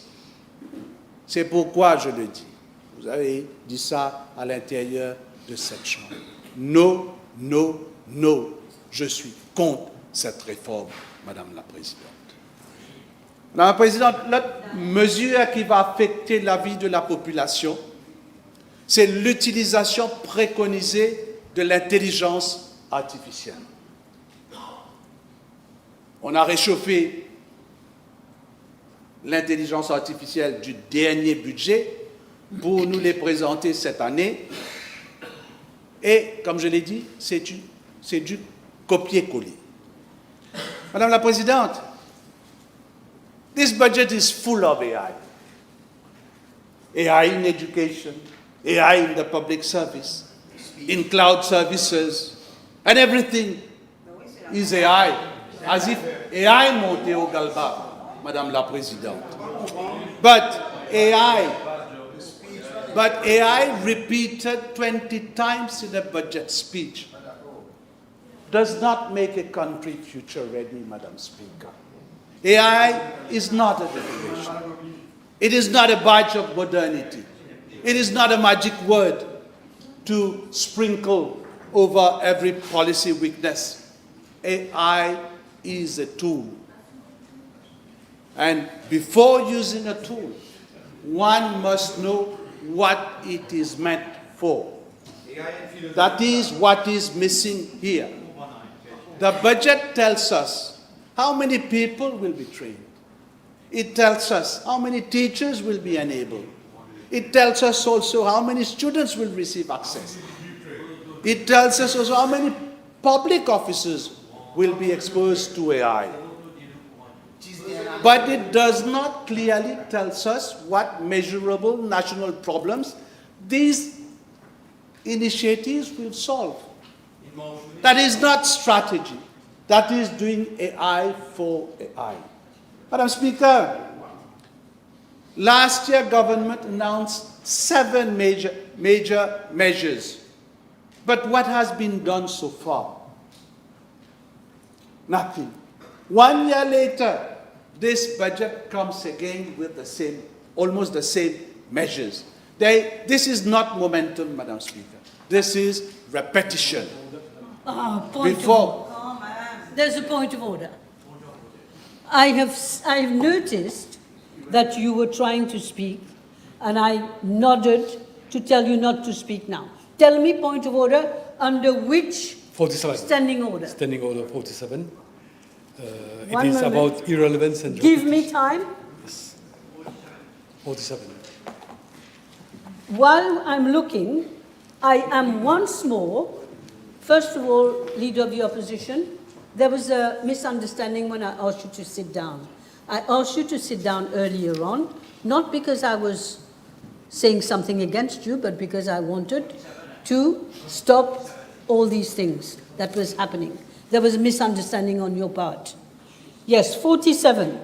c'est pourquoi je le dis. Vous avez dit ça à l'intérieur de cette chambre. Non, non, non. Je suis contre cette réforme, Madame la Présidente. Madame la Présidente, l'autre mesure qui va affecter la vie de la population, c'est l'utilisation préconisée de l'intelligence artificielle. On a réchauffé l'intelligence artificielle du dernier budget pour nous les présenter cette année. Et, comme je l'ai dit, c'est du copier-coller. Madame la Présidente, this budget is full of AI. AI in education, AI in the public service, in cloud services, and everything is AI, as if AI montait au galba, Madame la Présidente. But AI repeated 20 times in a budget speech does not make a country future ready, Madam Speaker. AI is not a decoration. It is not a badge of modernity. It is not a magic word to sprinkle over every policy weakness. AI is a tool. And before using a tool, one must know what it is meant for. That is what is missing here. The budget tells us how many people will be trained. It tells us how many teachers will be enabled. It tells us also how many students will receive access. It tells us also how many public officers will be exposed to AI. But it does not clearly tell us what measurable national problems these initiatives will solve. That is not strategy. That is doing AI for AI. Madam Speaker, last year government announced 7 major measures. But what has been done so far? Nothing. 1 year later, this budget comes again with the same, almost the same measures. This is not momentum, Madam Speaker. This is repetition. There's a point of order. I have noticed that you were trying to speak, and I nodded to tell you not to speak now. Tell me, point of order, under which 47. standing order? Standing order 47. It One is moment. about irrelevance and Give me time. 47. While I'm looking, I am once more, first of all, Leader of the Opposition, there was a misunderstanding when I asked you to sit down. I asked you to sit down earlier on, not because I was saying something against you, but because I wanted to stop all these things that was happening. There was a misunderstanding on your part. Yes, 47.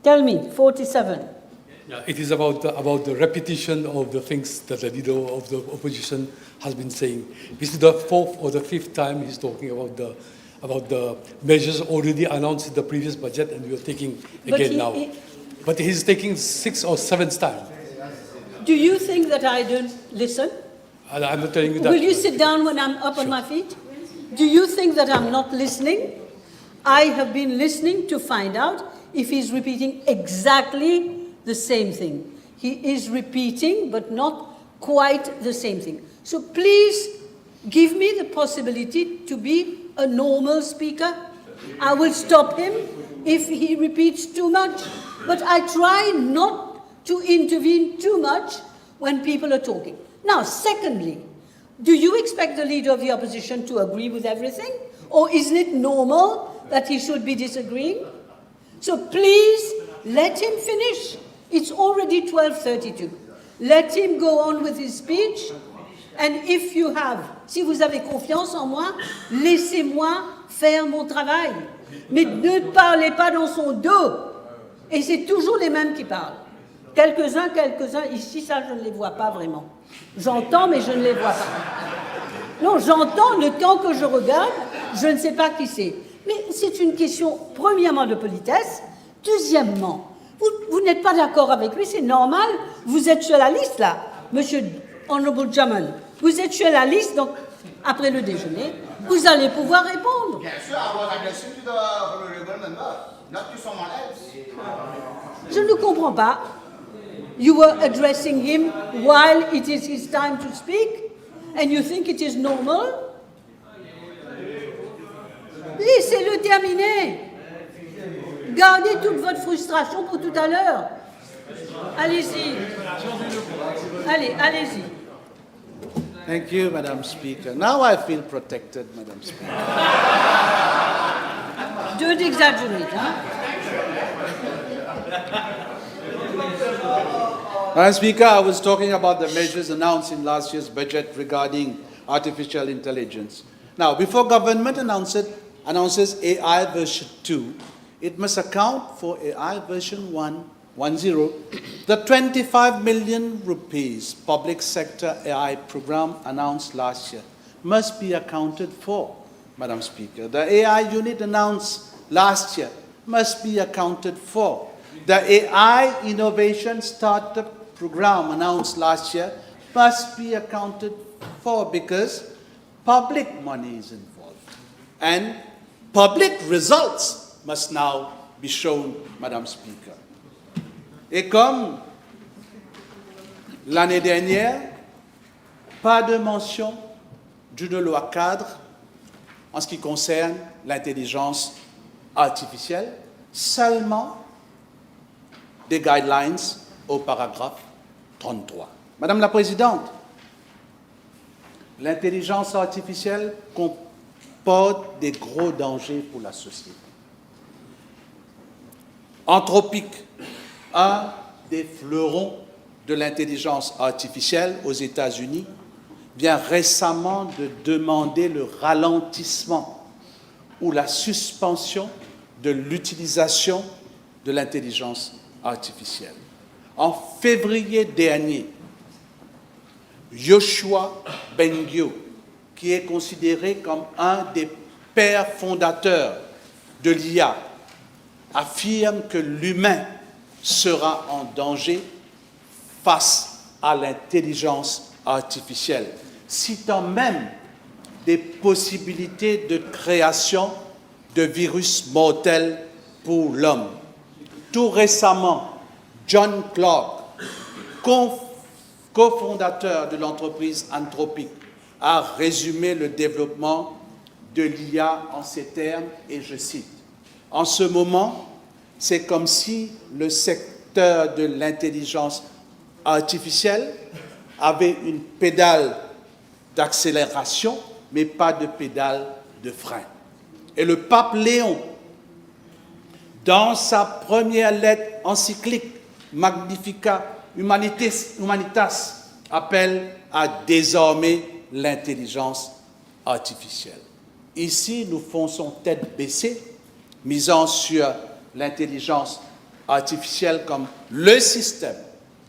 Tell me, 47. Yeah, it is about the repetition of the things that the leader of the opposition has been saying. This is the 4th or the 5th time he's talking about the measures already announced in the previous budget, and we are taking again now. But he's taking 6th or 7th time. Do you think that I don't listen? I'm not telling you that. Will you sit down when I'm up on my feet? Do you think that I'm not listening? I have been listening to find out if he's repeating exactly the same thing. He is repeating, but not quite the same thing. So please give me the possibility to be a normal speaker. I will stop him if he repeats too much, but I try not to intervene too much when people are talking. Now, secondly, do you expect the Leader of the Opposition to agree with everything? Or isn't it normal that he should be disagreeing? So please, let him finish. It's already 12:32. Let him go on with his speech. And if you have, si vous avez confiance en moi, laissez-moi faire mon travail. Mais ne parlez pas dans son dos. Et c'est toujours les mêmes qui parlent. Quelques-uns, ici, ça je ne les vois pas vraiment. J'entends, mais je ne les vois pas. Non, j'entends, le temps que je regarde, je ne sais pas qui c'est. Mais c'est une question, premièrement, de politesse. Deuxièmement, vous n'êtes pas d'accord avec lui, c'est normal. Vous êtes sur la liste, là, Monsieur Honorable Chairman. Vous êtes sur la liste, donc, après le déjeuner, vous allez pouvoir répondre. Bien sûr, I was addressing to the honorable member, not to someone else. Je ne comprends pas. You were addressing him while it is his time to speak, and you think it is normal? Laissez-le terminer. Gardez toute votre frustration pour tout à l'heure. Allez-y. Allez, allez-y. Thank you, Madam Speaker. Now I feel protected, Madam Speaker. Don't exaggerate, hein? Madam Speaker, I was talking about the measures announced in last year's budget regarding artificial intelligence. Now, before government announces AI version 2, it must account for AI version 1.10. The 25 million rupees public sector AI program announced last year must be accounted for, Madam Speaker. The AI unit announced last year must be accounted for. The AI Innovation Startup Program announced last year must be accounted for because public money is involved. And public results must now be shown, Madam Speaker. Et comme l'année dernière, pas de mention d'une loi cadre en ce qui concerne l'intelligence artificielle, seulement des guidelines au paragraphe 33. Madame la Présidente, l'intelligence artificielle comporte des gros dangers pour la société. Anthropic, un des fleurons de l'intelligence artificielle aux États-Unis, vient récemment de demander le ralentissement ou la suspension de l'utilisation de l'intelligence artificielle. En février dernier, Yoshua Bengio, qui est considéré comme un des pères fondateurs de l'IA, affirme que l'humain sera en danger face à l'intelligence artificielle, citant même des possibilités de création de virus mortels pour l'homme. Tout récemment, John Clark, cofondateur de l'entreprise Anthropic, a résumé le développement de l'IA en ces termes, et je cite, « En ce moment, c'est comme si le secteur de l'intelligence artificielle avait une pédale d'accélération, mais pas de pédale de frein. » Et le pape Léon, dans sa première lettre encyclique Magnificat Humanitas, appelle à désarmer l'intelligence artificielle. Ici, nous fonçons tête baissée, misant sur l'intelligence artificielle comme le système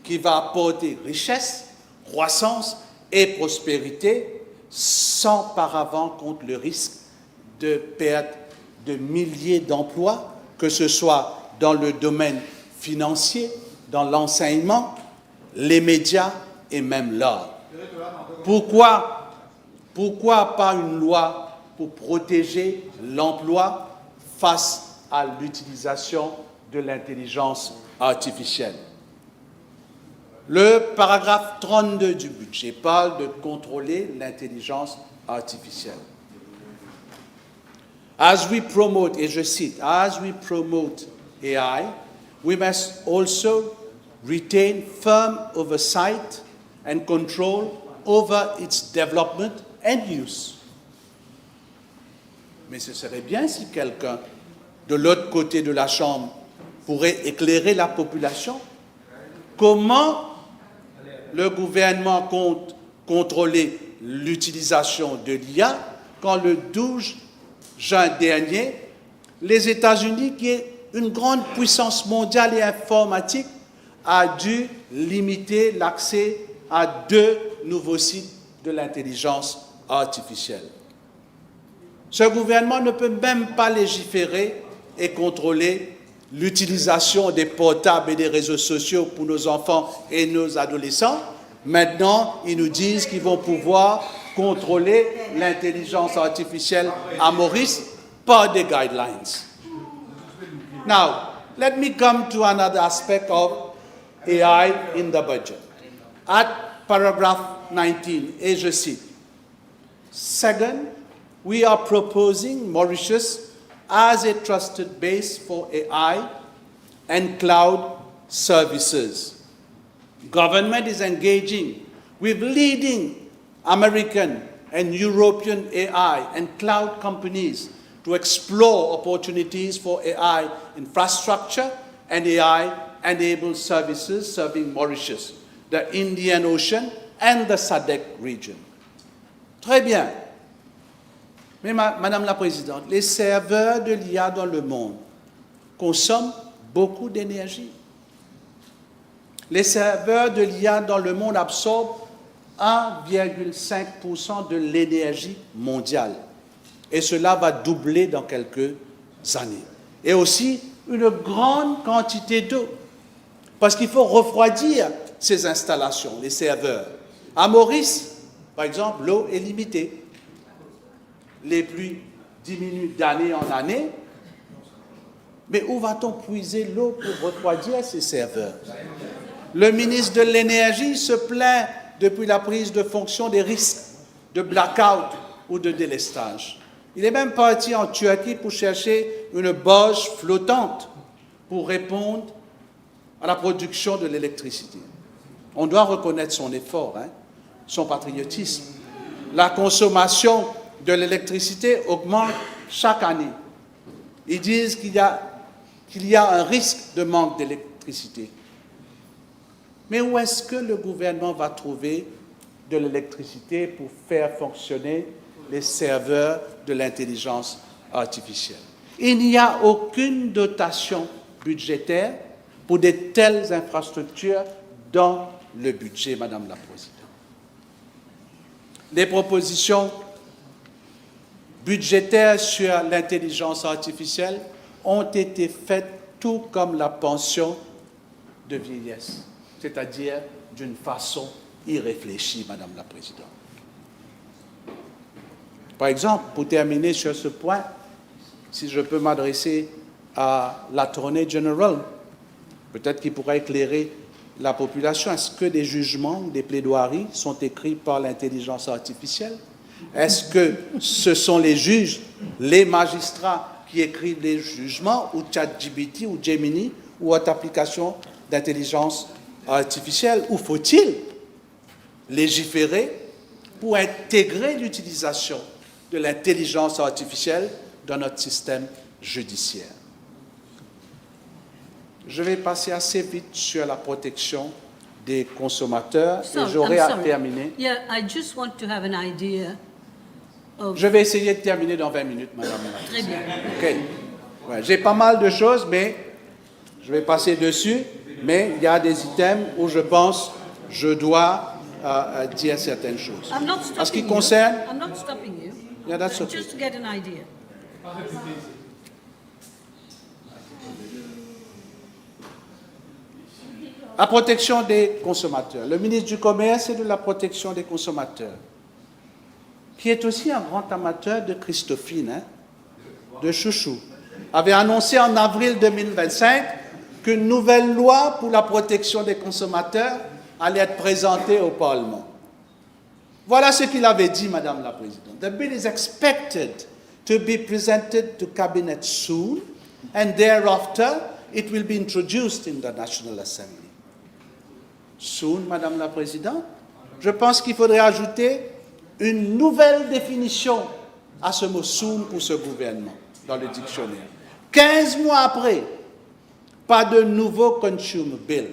qui va apporter richesse, croissance et prospérité, sans paravent contre le risque de perte de milliers d'emplois, que ce soit dans le domaine financier, dans l'enseignement, les médias et même l'art. Pourquoi pas une loi pour protéger l'emploi face à l'utilisation de l'intelligence artificielle? Le paragraphe 32 du budget parle de contrôler l'intelligence artificielle. As we promote, et je cite, as we promote AI, we must also retain firm oversight and control over its development and use. Mais ce serait bien si quelqu'un de l'autre côté de la Chambre pourrait éclairer la population. Comment le gouvernement compte contrôler l'utilisation de l'IA quand le 12 juin dernier, les États-Unis, qui est une grande puissance mondiale et informatique, a dû limiter l'accès à 2 nouveaux sites de l'intelligence artificielle. Ce gouvernement ne peut même pas légiférer et contrôler l'utilisation des portables et des réseaux sociaux pour nos enfants et nos adolescents, Maintenant, ils nous disent qu'ils vont pouvoir contrôler l'intelligence artificielle à Maurice par des guidelines. Now, let me come to another aspect of AI in the budget. At paragraph 19, et je cite, second, we are proposing Mauritius as a trusted base for AI and cloud services. Government is engaging with leading American and European AI and cloud companies to explore opportunities for AI infrastructure and AI-enabled services serving Mauritius, the Indian Ocean and the SADC region. Très bien. Mais Madame la Présidente, les serveurs de l'IA dans le monde consomment beaucoup d'énergie. Les serveurs de l'IA dans le monde absorbent 1,5% de l'énergie mondiale. Et cela va doubler dans quelques années. Et aussi une grande quantité d'eau. Parce qu'il faut refroidir ces installations, les serveurs. À Maurice, par exemple, l'eau est limitée. Les pluies diminuent d'année en année. Mais où va-t-on puiser l'eau pour refroidir ces serveurs? Le ministre de l'Énergie se plaint depuis la prise de fonction des risques de blackout ou de délestage. Il est même parti en Turquie pour chercher une barge flottante pour répondre à la production de l'électricité. On doit reconnaître son effort, son patriotisme. La consommation de l'électricité augmente chaque année. Ils disent qu'il y a un risque de manque d'électricité. Mais où est-ce que le gouvernement va trouver de l'électricité pour faire fonctionner les serveurs de l'intelligence artificielle? Il n'y a aucune dotation budgétaire pour de telles infrastructures dans le budget, Madame la Présidente. Des propositions budgétaires sur l'intelligence artificielle ont été faites tout comme la pension de vieillesse, c'est-à-dire d'une façon irréfléchie, Madame la Présidente. Par exemple, pour terminer sur ce point, si je peux m'adresser à l'Attorney General, peut-être qu'il pourra éclairer la population. Est-ce que des jugements, des plaidoiries sont écrits par l'intelligence artificielle? Est-ce que ce sont les juges, les magistrats qui écrivent les jugements, ou ChatGPT ou Gemini, ou autre application d'intelligence artificielle? Ou faut-il légiférer pour intégrer l'utilisation de l'intelligence artificielle dans notre système judiciaire? Je vais passer assez vite sur la protection des consommateurs et j'aurai à terminer. Yeah, I just want to have an idea of... Je vais essayer de terminer dans 20 minutes, Madame la Très bien. OK. Ouais, j'ai pas mal de choses, mais je vais passer dessus. Mais il y a des items où je pense je dois dire certaines choses. I'm not En ce qui stopping concerne... you. I'm not stopping you. Yeah, that's okay. Just to get an idea. La protection des consommateurs. Le ministre du Commerce et de la protection des consommateurs, qui est aussi un grand amateur de Christophine, de chouchou, avait annoncé en avril 2025 qu'une nouvelle loi pour la protection des consommateurs allait être présentée au Parlement. Voilà ce qu'il avait dit, Madame la Présidente. The bill is expected to be presented to Cabinet soon, and thereafter it will be introduced in the National Assembly. Soon, Madame la Présidente, je pense qu'il faudrait ajouter une nouvelle définition à ce mot soon pour ce gouvernement dans le dictionnaire. 15 mois après, pas de nouveau consumer bill,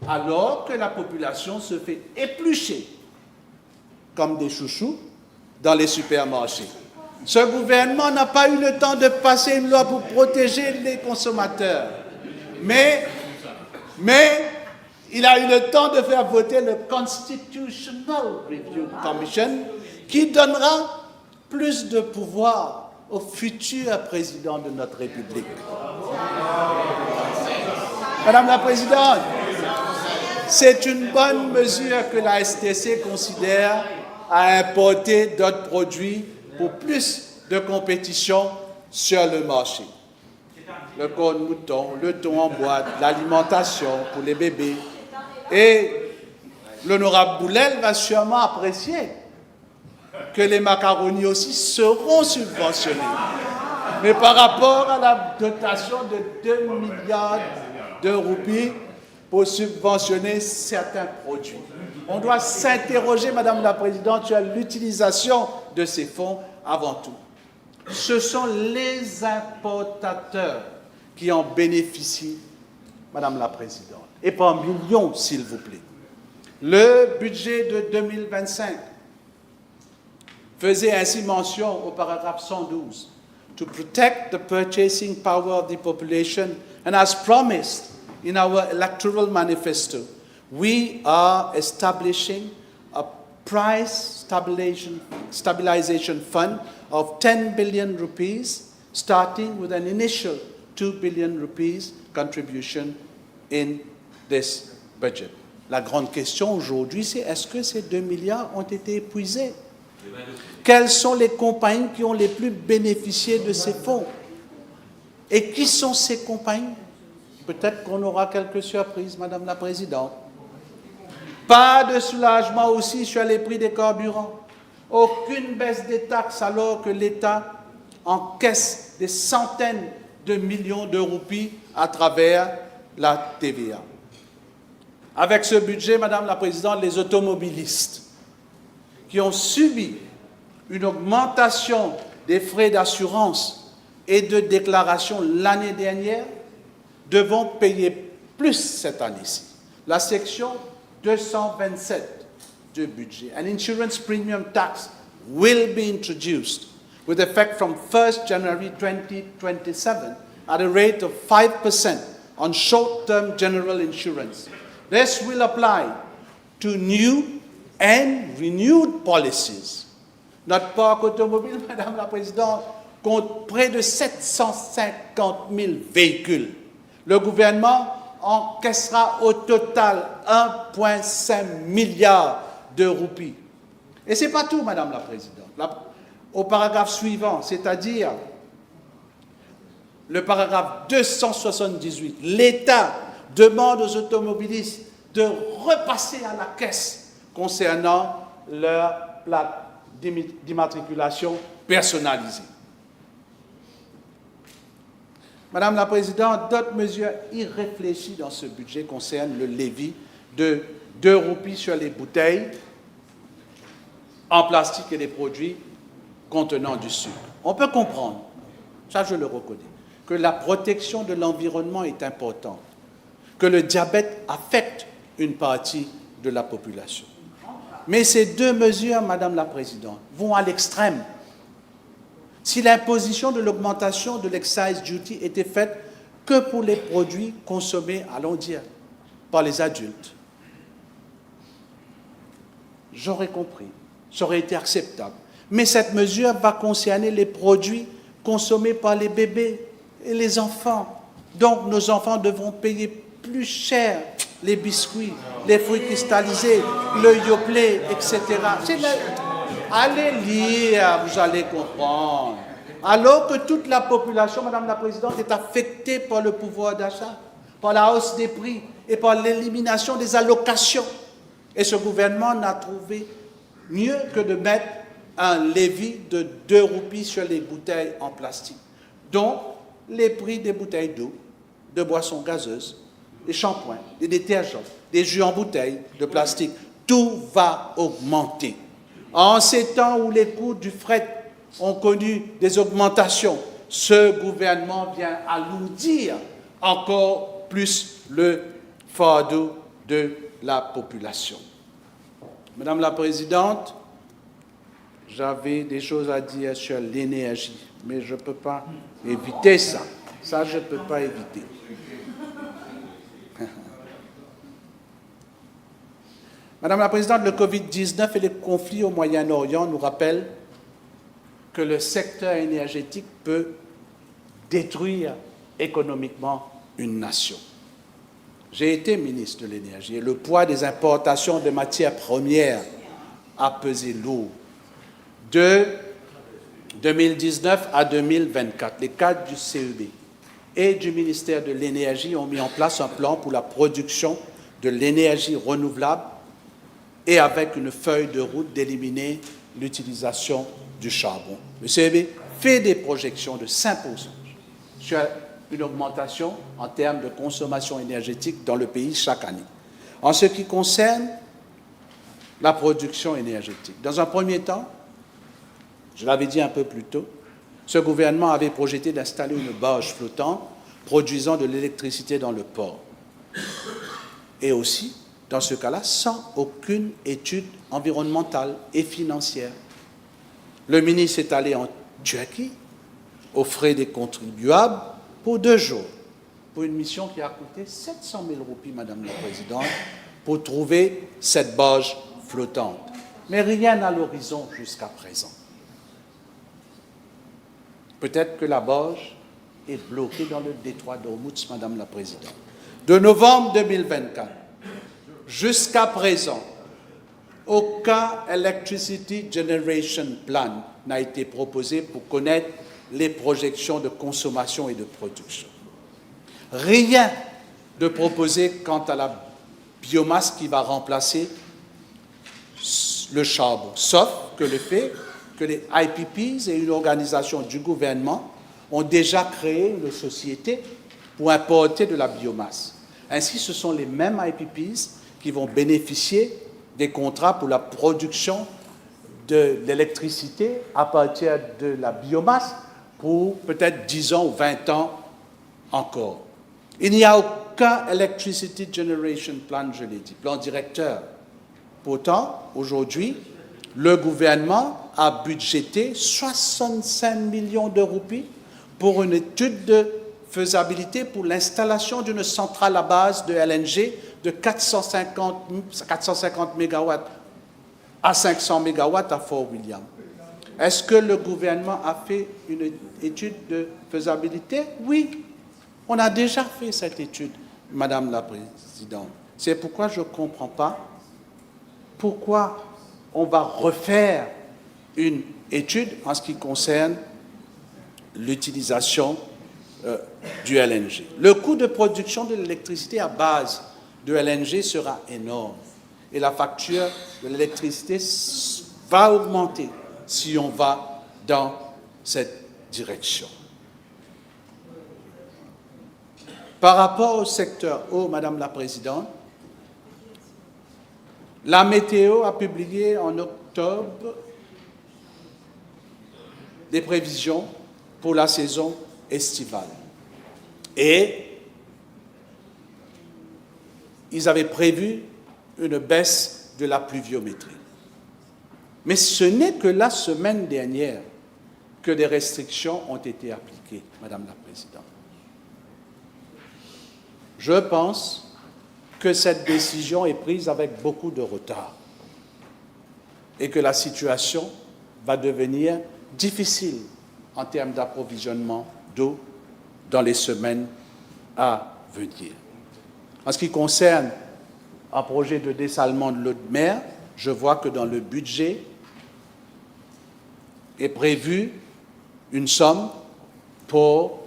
alors que la population se fait éplucher comme des chouchous dans les supermarchés. Ce gouvernement n'a pas eu le temps de passer une loi pour protéger les consommateurs, mais il a eu le temps de faire voter le Constitutional Review Commission qui donnera plus de pouvoir au futur président de notre République. Madame la Présidente, c'est une bonne mesure que la STC considère à importer d'autres produits pour plus de compétition sur le marché. Le corne-mouton, le thon en boîte, l'alimentation pour les bébés. Et l'honorable Boulel va sûrement apprécier que les macaronis aussi seront subventionnés. Mais par rapport à la dotation de 2 milliards de roupies pour subventionner certains produits, on doit s'interroger, Madame la Présidente, sur l'utilisation de ces fonds avant tout. Ce sont les importateurs qui en bénéficient, Madame la Présidente, et par millions, s'il vous plaît. Le budget de 2025 faisait ainsi mention au paragraphe 112 to protect the purchasing power of the population, and as promised in our electoral manifesto, we are establishing a price stabilization fund of 10 billion rupees, starting with an initial 2 billion rupees contribution in this budget. La grande question aujourd'hui, c'est est-ce que ces 2 milliards ont été épuisés? Quelles sont les compagnies qui ont les plus bénéficié de ces fonds? Et qui sont ces compagnies? Peut-être qu'on aura quelques surprises, Madame la Présidente. Pas de soulagement aussi sur les prix des carburants. Aucune baisse des taxes alors que l'État encaisse des centaines de millions de roupies à travers la TVA. Avec ce budget, Madame la Présidente, les automobilistes qui ont subi une augmentation des frais d'assurance et de déclaration l'année dernière devront payer plus cette année-ci. La section 227 du budget, an insurance premium tax will be introduced with effect from 1st January 2027 at a rate of 5% on short-term general insurance. This will apply to new and renewed policies. Notre parc automobile, Madame la Présidente, compte près de 750 000 véhicules. Le gouvernement encaissera au total 1,5 milliard de roupies. Et ce n'est pas tout, Madame la Présidente. Au paragraphe suivant, c'est-à-dire le paragraphe 278, l'État demande aux automobilistes de repasser à la caisse concernant leur plaque d'immatriculation personnalisée. Madame la Présidente, d'autres mesures irréfléchies dans ce budget concernent le lévi de 2 roupies sur les bouteilles en plastique et les produits contenant du sucre. On peut comprendre, ça je le reconnais, que la protection de l'environnement est importante, que le diabète affecte une partie de la population. Mais ces 2 mesures, Madame la Présidente, vont à l'extrême. Si l'imposition de l'augmentation de l'excise duty était faite que pour les produits consommés, allons dire, par les adultes, j'aurais compris, ça aurait été acceptable. Mais cette mesure va concerner les produits consommés par les bébés et les enfants. Donc nos enfants devront payer plus cher les biscuits, les fruits cristallisés, le yoplait, etc. Allez lire, vous allez comprendre. Alors que toute la population, Madame la Présidente, est affectée par le pouvoir d'achat, par la hausse des prix et par l'élimination des allocations. Et ce gouvernement n'a trouvé mieux que de mettre un lévi de 2 roupies sur les bouteilles en plastique. Donc, les prix des bouteilles d'eau, de boissons gazeuses, des shampoings, des détergents, des jus en bouteille de plastique, tout va augmenter. En ces temps où les coûts du fret ont connu des augmentations, ce gouvernement vient alourdir encore plus le fardeau de la population. Madame la Présidente, j'avais des choses à dire sur l'énergie, mais je ne peux pas éviter ça. Ça, je ne peux pas éviter. Madame la Présidente, le Covid-19 et les conflits au Moyen-Orient nous rappellent que le secteur énergétique peut détruire économiquement une nation. J'ai été ministre de l'Énergie et le poids des importations de matières premières a pesé lourd. De 2019 à 2024, les cadres du CEB et du ministère de l'Énergie ont mis en place un plan pour la production de l'énergie renouvelable et avec une feuille de route d'éliminer l'utilisation du charbon. Le CEB fait des projections de 5% sur une augmentation en termes de consommation énergétique dans le pays chaque année. En ce qui concerne la production énergétique, dans un premier temps, je l'avais dit un peu plus tôt, ce gouvernement avait projeté d'installer une barge flottante produisant de l'électricité dans le port. Et aussi, dans ce cas-là, sans aucune étude environnementale et financière. Le ministre est allé en Turquie, aux frais des contribuables, pour 2 jours, pour une mission qui a coûté 700 000 roupies, Madame la Présidente, pour trouver cette barge flottante. Mais rien à l'horizon jusqu'à présent. Peut-être que la barge est bloquée dans le détroit d'Ormuz, Madame la Présidente. De novembre 2024 jusqu'à présent, aucun Electricity Generation Plan n'a été proposé pour connaître les projections de consommation et de production. Rien de proposé quant à la biomasse qui va remplacer le charbon, sauf que le fait que les IPPs et une organisation du gouvernement ont déjà créé une société pour importer de la biomasse. Ainsi, ce sont les mêmes IPPs qui vont bénéficier des contrats pour la production de l'électricité à partir de la biomasse pour peut-être 10 ans ou 20 ans encore. Il n'y a aucun Electricity Generation Plan, je l'ai dit, plan directeur. Pourtant, aujourd'hui, le gouvernement a budgété 65 millions de roupies pour une étude de faisabilité pour l'installation d'une centrale à base de LNG de 450 MW à 500 MW à Fort William. Est-ce que le gouvernement a fait une étude de faisabilité? Oui, on a déjà fait cette étude, Madame la Présidente. C'est pourquoi je ne comprends pas pourquoi on va refaire une étude en ce qui concerne l'utilisation du LNG. Le coût de production de l'électricité à base de LNG sera énorme et la facture de l'électricité va augmenter si on va dans cette direction. Par rapport au secteur eau, Madame la Présidente, la météo a publié en octobre des prévisions pour la saison estivale. Et ils avaient prévu une baisse de la pluviométrie. Mais ce n'est que la semaine dernière que des restrictions ont été appliquées, Madame la Présidente. Je pense que cette décision est prise avec beaucoup de retard et que la situation va devenir difficile en termes d'approvisionnement d'eau dans les semaines à venir. En ce qui concerne un projet de dessalement de l'eau de mer, je vois que dans le budget est prévue une somme pour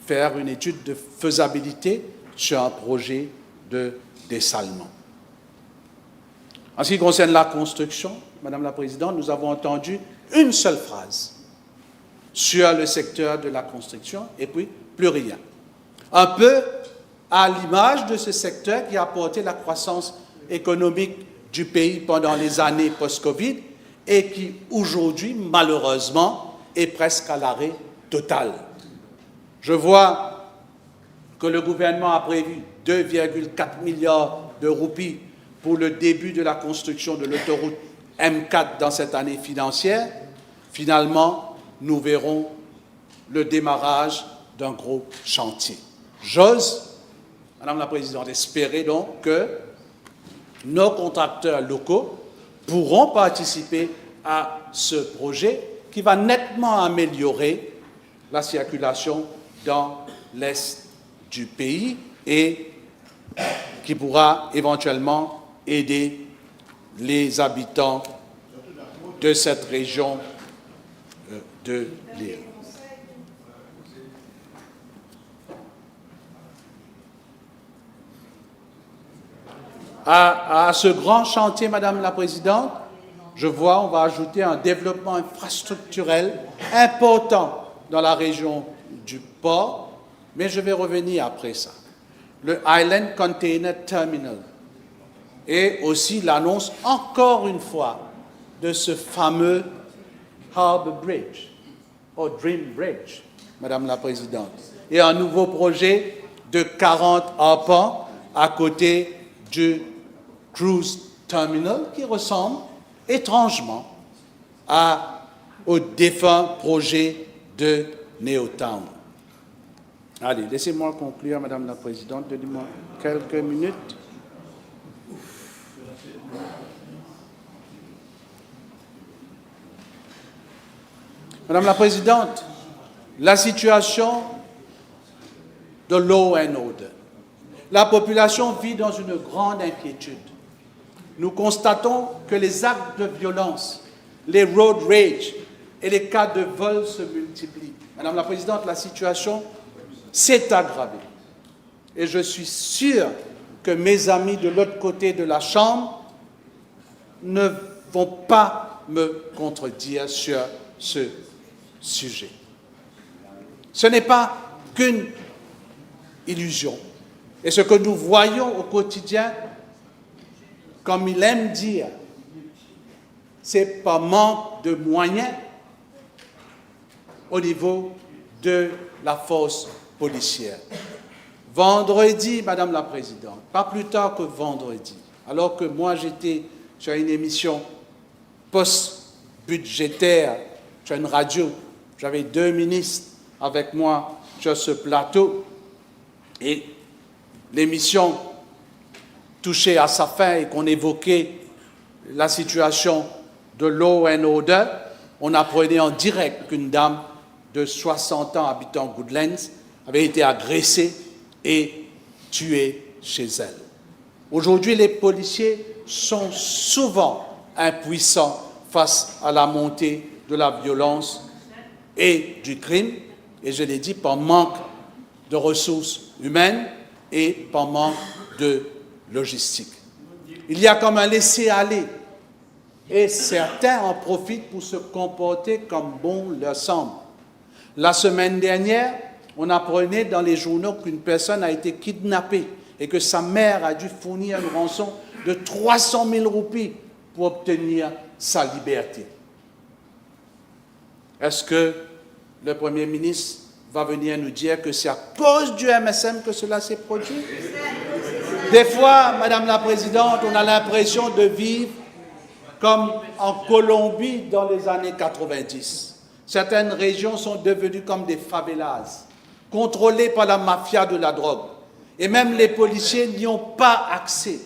faire une étude de faisabilité sur un projet de dessalement. En ce qui concerne la construction, Madame la Présidente, nous avons entendu une seule phrase sur le secteur de la construction et puis plus rien. Un peu à l'image de ce secteur qui a apporté la croissance économique du pays pendant les années post-Covid et qui aujourd'hui, malheureusement, est presque à l'arrêt total. Je vois que le gouvernement a prévu 2,4 milliards de roupies pour le début de la construction de l'autoroute M4 dans cette année financière. Finalement, nous verrons le démarrage d'un gros chantier. J'ose, Madame la Présidente, espérer donc que nos contracteurs locaux pourront participer à ce projet qui va nettement améliorer la circulation dans l'Est du pays et qui pourra éventuellement aider les habitants de cette région de l'île. À ce grand chantier, Madame la Présidente, je vois, on va ajouter un développement infrastructurel important dans la région du port, mais je vais revenir après ça. Le Island Container Terminal et aussi l'annonce, encore une fois, de ce fameux Harbour Bridge, ou Dream Bridge, Madame la Présidente, et un nouveau projet de 40 arpents à côté du Cruise Terminal qui ressemble étrangement au défunt projet de Neotown. Allez, laissez-moi conclure, Madame la Présidente. Donnez-moi quelques minutes. Madame la Présidente, la situation de law and order. La population vit dans une grande inquiétude. Nous constatons que les actes de violence, les road rage et les cas de vol se multiplient. Madame la Présidente, la situation s'est aggravée. Et je suis sûr que mes amis de l'autre côté de la Chambre ne vont pas me contredire sur ce sujet. Ce n'est pas qu'une illusion. Et ce que nous voyons au quotidien, comme il aime dire, c'est par manque de moyens au niveau de la force policière. Vendredi, Madame la Présidente, pas plus tard que vendredi, alors que moi j'étais sur une émission post-budgétaire sur une radio, j'avais 2 ministres avec moi sur ce plateau et l'émission touchait à sa fin et qu'on évoquait la situation de law and order, on apprenait en direct qu'une dame de 60 ans habitant Goodlands avait été agressée et tuée chez elle. Aujourd'hui, les policiers sont souvent impuissants face à la montée de la violence et du crime, et je l'ai dit, par manque de ressources humaines et par manque de logistique. Il y a comme un laisser-aller et certains en profitent pour se comporter comme bon leur semble. La semaine dernière, on apprenait dans les journaux qu'une personne a été kidnappée et que sa mère a dû fournir une rançon de 300 000 roupies pour obtenir sa liberté. Est-ce que le Premier ministre va venir nous dire que c'est à cause du MSM que cela s'est produit? Des fois, Madame la Présidente, on a l'impression de vivre comme en Colombie dans les années 90. Certaines régions sont devenues comme des favelas, contrôlées par la mafia de la drogue. Et même les policiers n'y ont pas accès.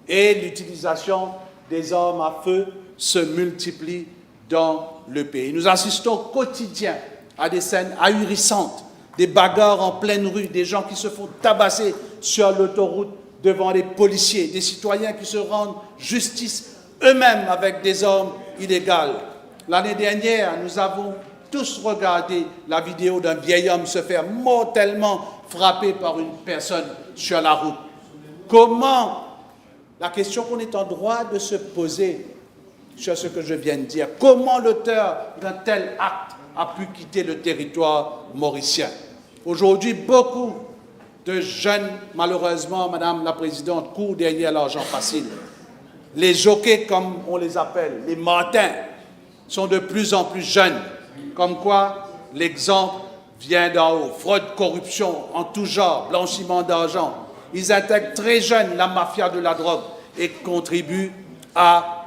Et l'utilisation des armes à feu se multiplie dans le pays. Nous assistons au quotidien à des scènes ahurissantes, des bagarres en pleine rue, des gens qui se font tabasser sur l'autoroute devant les policiers, des citoyens qui se rendent justice eux-mêmes avec des armes illégales. L'année dernière, nous avons tous regardé la vidéo d'un vieil homme se faire mortellement frapper par une personne sur la route. Comment, la question qu'on est en droit de se poser sur ce que je viens de dire, comment l'auteur d'un tel acte a pu quitter le territoire mauricien? Aujourd'hui, beaucoup de jeunes, malheureusement, Madame la Présidente, courent derrière l'argent facile. Les jockeys, comme on les appelle, les martins, sont de plus en plus jeunes. Comme quoi, l'exemple vient d'en haut. Fraude, corruption en tout genre, blanchiment d'argent. Ils intègrent très jeunes la mafia de la drogue et contribuent à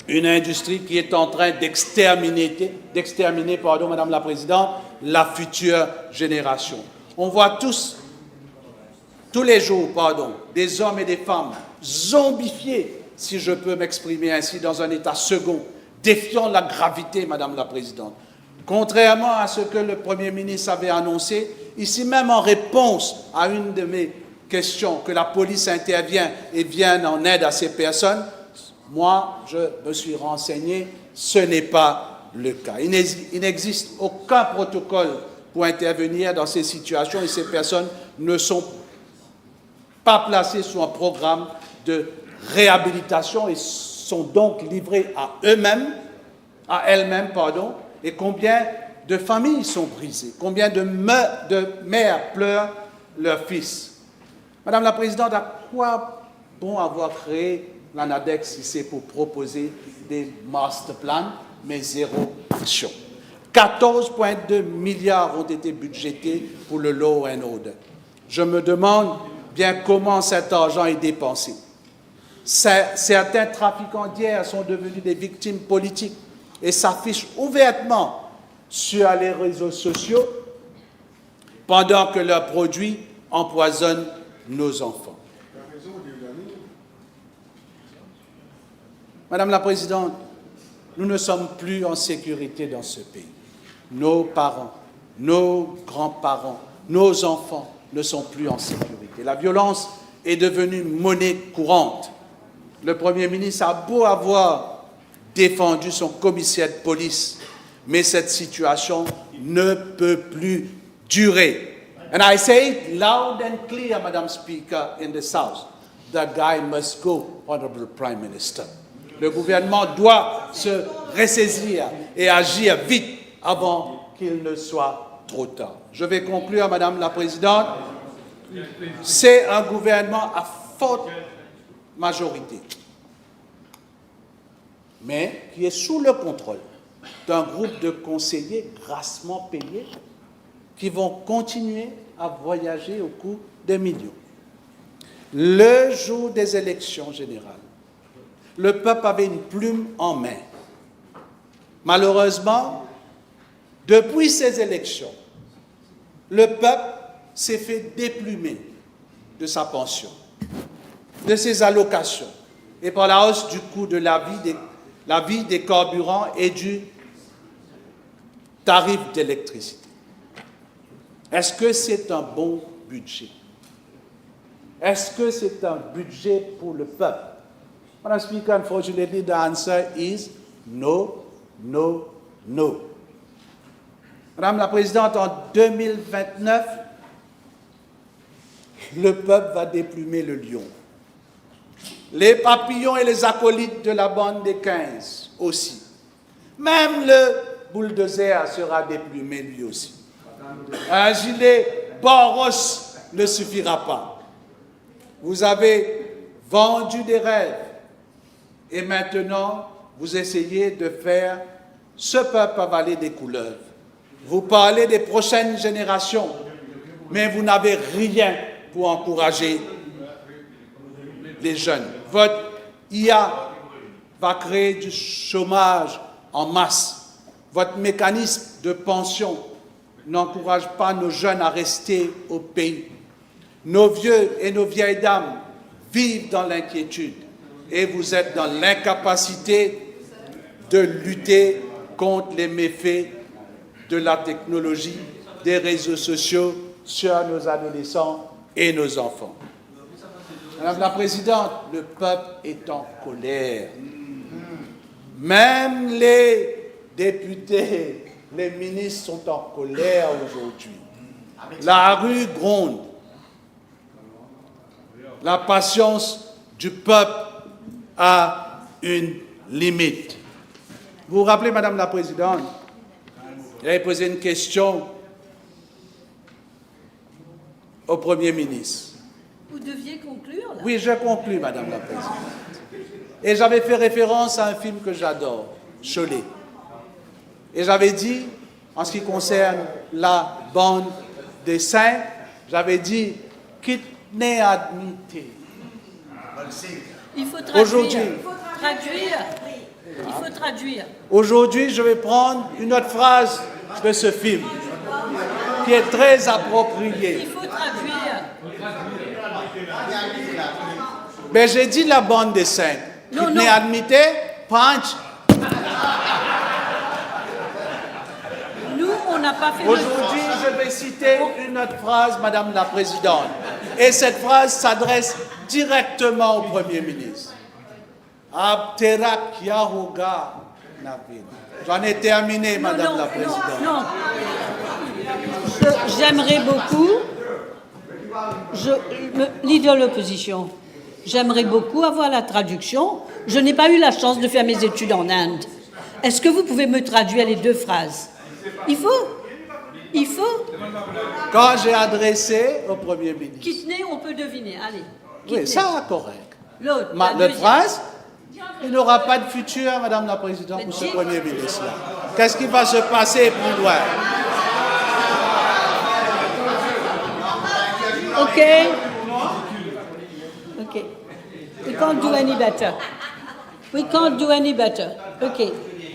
une industrie qui est en train d'exterminer, Madame la Présidente, la future génération. On voit tous les jours, des hommes et des femmes zombifiés, si je peux m'exprimer ainsi, dans un état second, défiant la gravité, Madame la Présidente. Contrairement à ce que le Premier ministre avait annoncé, ici même en réponse à une de mes question que la police intervienne et vienne en aide à ces personnes, moi, je me suis renseigné, ce n'est pas le cas. Il n'existe aucun protocole pour intervenir dans ces situations et ces personnes ne sont pas placées sous un programme de réhabilitation et sont donc livrées à elles-mêmes, et combien de familles sont brisées, combien de mères pleurent leur fils. Madame la Présidente, à quoi bon avoir créé l'ANADEC si c'est pour proposer des master plans, mais zéro action? 14,2 milliards ont été budgétés pour le law and order. Je me demande bien comment cet argent est dépensé. Certains trafiquants d'hier sont devenus des victimes politiques et s'affichent ouvertement sur les réseaux sociaux pendant que leurs produits empoisonnent nos enfants. Madame la Présidente, nous ne sommes plus en sécurité dans ce pays. Nos parents, nos grands-parents, nos enfants ne sont plus en sécurité. La violence est devenue monnaie courante. Le Premier ministre a beau avoir défendu son commissaire de police, mais cette situation ne peut plus durer. And I say it loud and clear, Madam Speaker, in the South. That guy must go, Honorable Prime Minister. Le gouvernement doit se ressaisir et agir vite avant qu'il ne soit trop tard. Je vais conclure, Madame la Présidente. C'est un gouvernement à forte majorité, mais qui est sous le contrôle d'un groupe de conseillers grassement payés qui vont continuer à voyager au coût de millions. Le jour des élections générales, le peuple avait une plume en main. Malheureusement, depuis ces élections, le peuple s'est fait déplumer de sa pension, de ses allocations, et par la hausse du coût de la vie des carburants et du tarif d'électricité. Est-ce que c'est un bon budget? Est-ce que c'est un budget pour le peuple? Madam Speaker, unfortunately, the answer is no, no, no. Madame la Présidente, en 2029, le peuple va déplumer le lion. Les papillons et les acolytes de la bande des 15 aussi. Même le bulldozer sera déplumé lui aussi. Un gilet Boros ne suffira pas. Vous avez vendu des rêves et maintenant vous essayez de faire ce peuple avaler des couleuvres. Vous parlez des prochaines générations, mais vous n'avez rien pour encourager les jeunes. Votre IA va créer du chômage en masse. Votre mécanisme de pension n'encourage pas nos jeunes à rester au pays. Nos vieux et nos vieilles dames vivent dans l'inquiétude et vous êtes dans l'incapacité de lutter contre les méfaits de la technologie, des réseaux sociaux sur nos adolescents et nos enfants. Madame la Présidente, le peuple est en colère. Même les députés, les ministres sont en colère aujourd'hui. La rue gronde. La patience du peuple a une limite. Vous vous rappelez, Madame la Présidente, j'avais posé une question au Premier ministre. Vous deviez conclure, là. Oui, je conclus, Madame la Présidente. Et j'avais fait référence à un film que j'adore, Cholet. Et j'avais dit, en ce qui concerne la bande des 5, j'avais dit « Kidney admité ». Il faut traduire. Aujourd'hui. Il faut traduire. Aujourd'hui, je vais prendre une autre phrase de ce film, qui est très appropriée. Il faut traduire. Mais j'ai dit la bande des 5. Non, Kidney non. admité, punch. Nous, on n'a pas fait Aujourd'hui, je vais citer une autre phrase, Madame la Présidente. Et cette phrase s'adresse directement au Premier ministre. Abterak Yahuga Nabin. J'en ai terminé, Madame la Présidente. Non. J'aimerais beaucoup, leader de l'opposition, j'aimerais beaucoup avoir la traduction. Je n'ai pas eu la chance de faire mes études en Inde. Est-ce que vous pouvez me traduire les deux phrases? Il faut. Quand j'ai adressé au Premier ministre. Kidney, on peut deviner. Allez. Oui, ça, correct. L'autre. L'autre phrase, il n'aura pas de futur, Madame la Présidente, pour ce Premier ministre-là. Qu'est-ce qui va se passer plus loin? Okay. We can't do any better. Okay.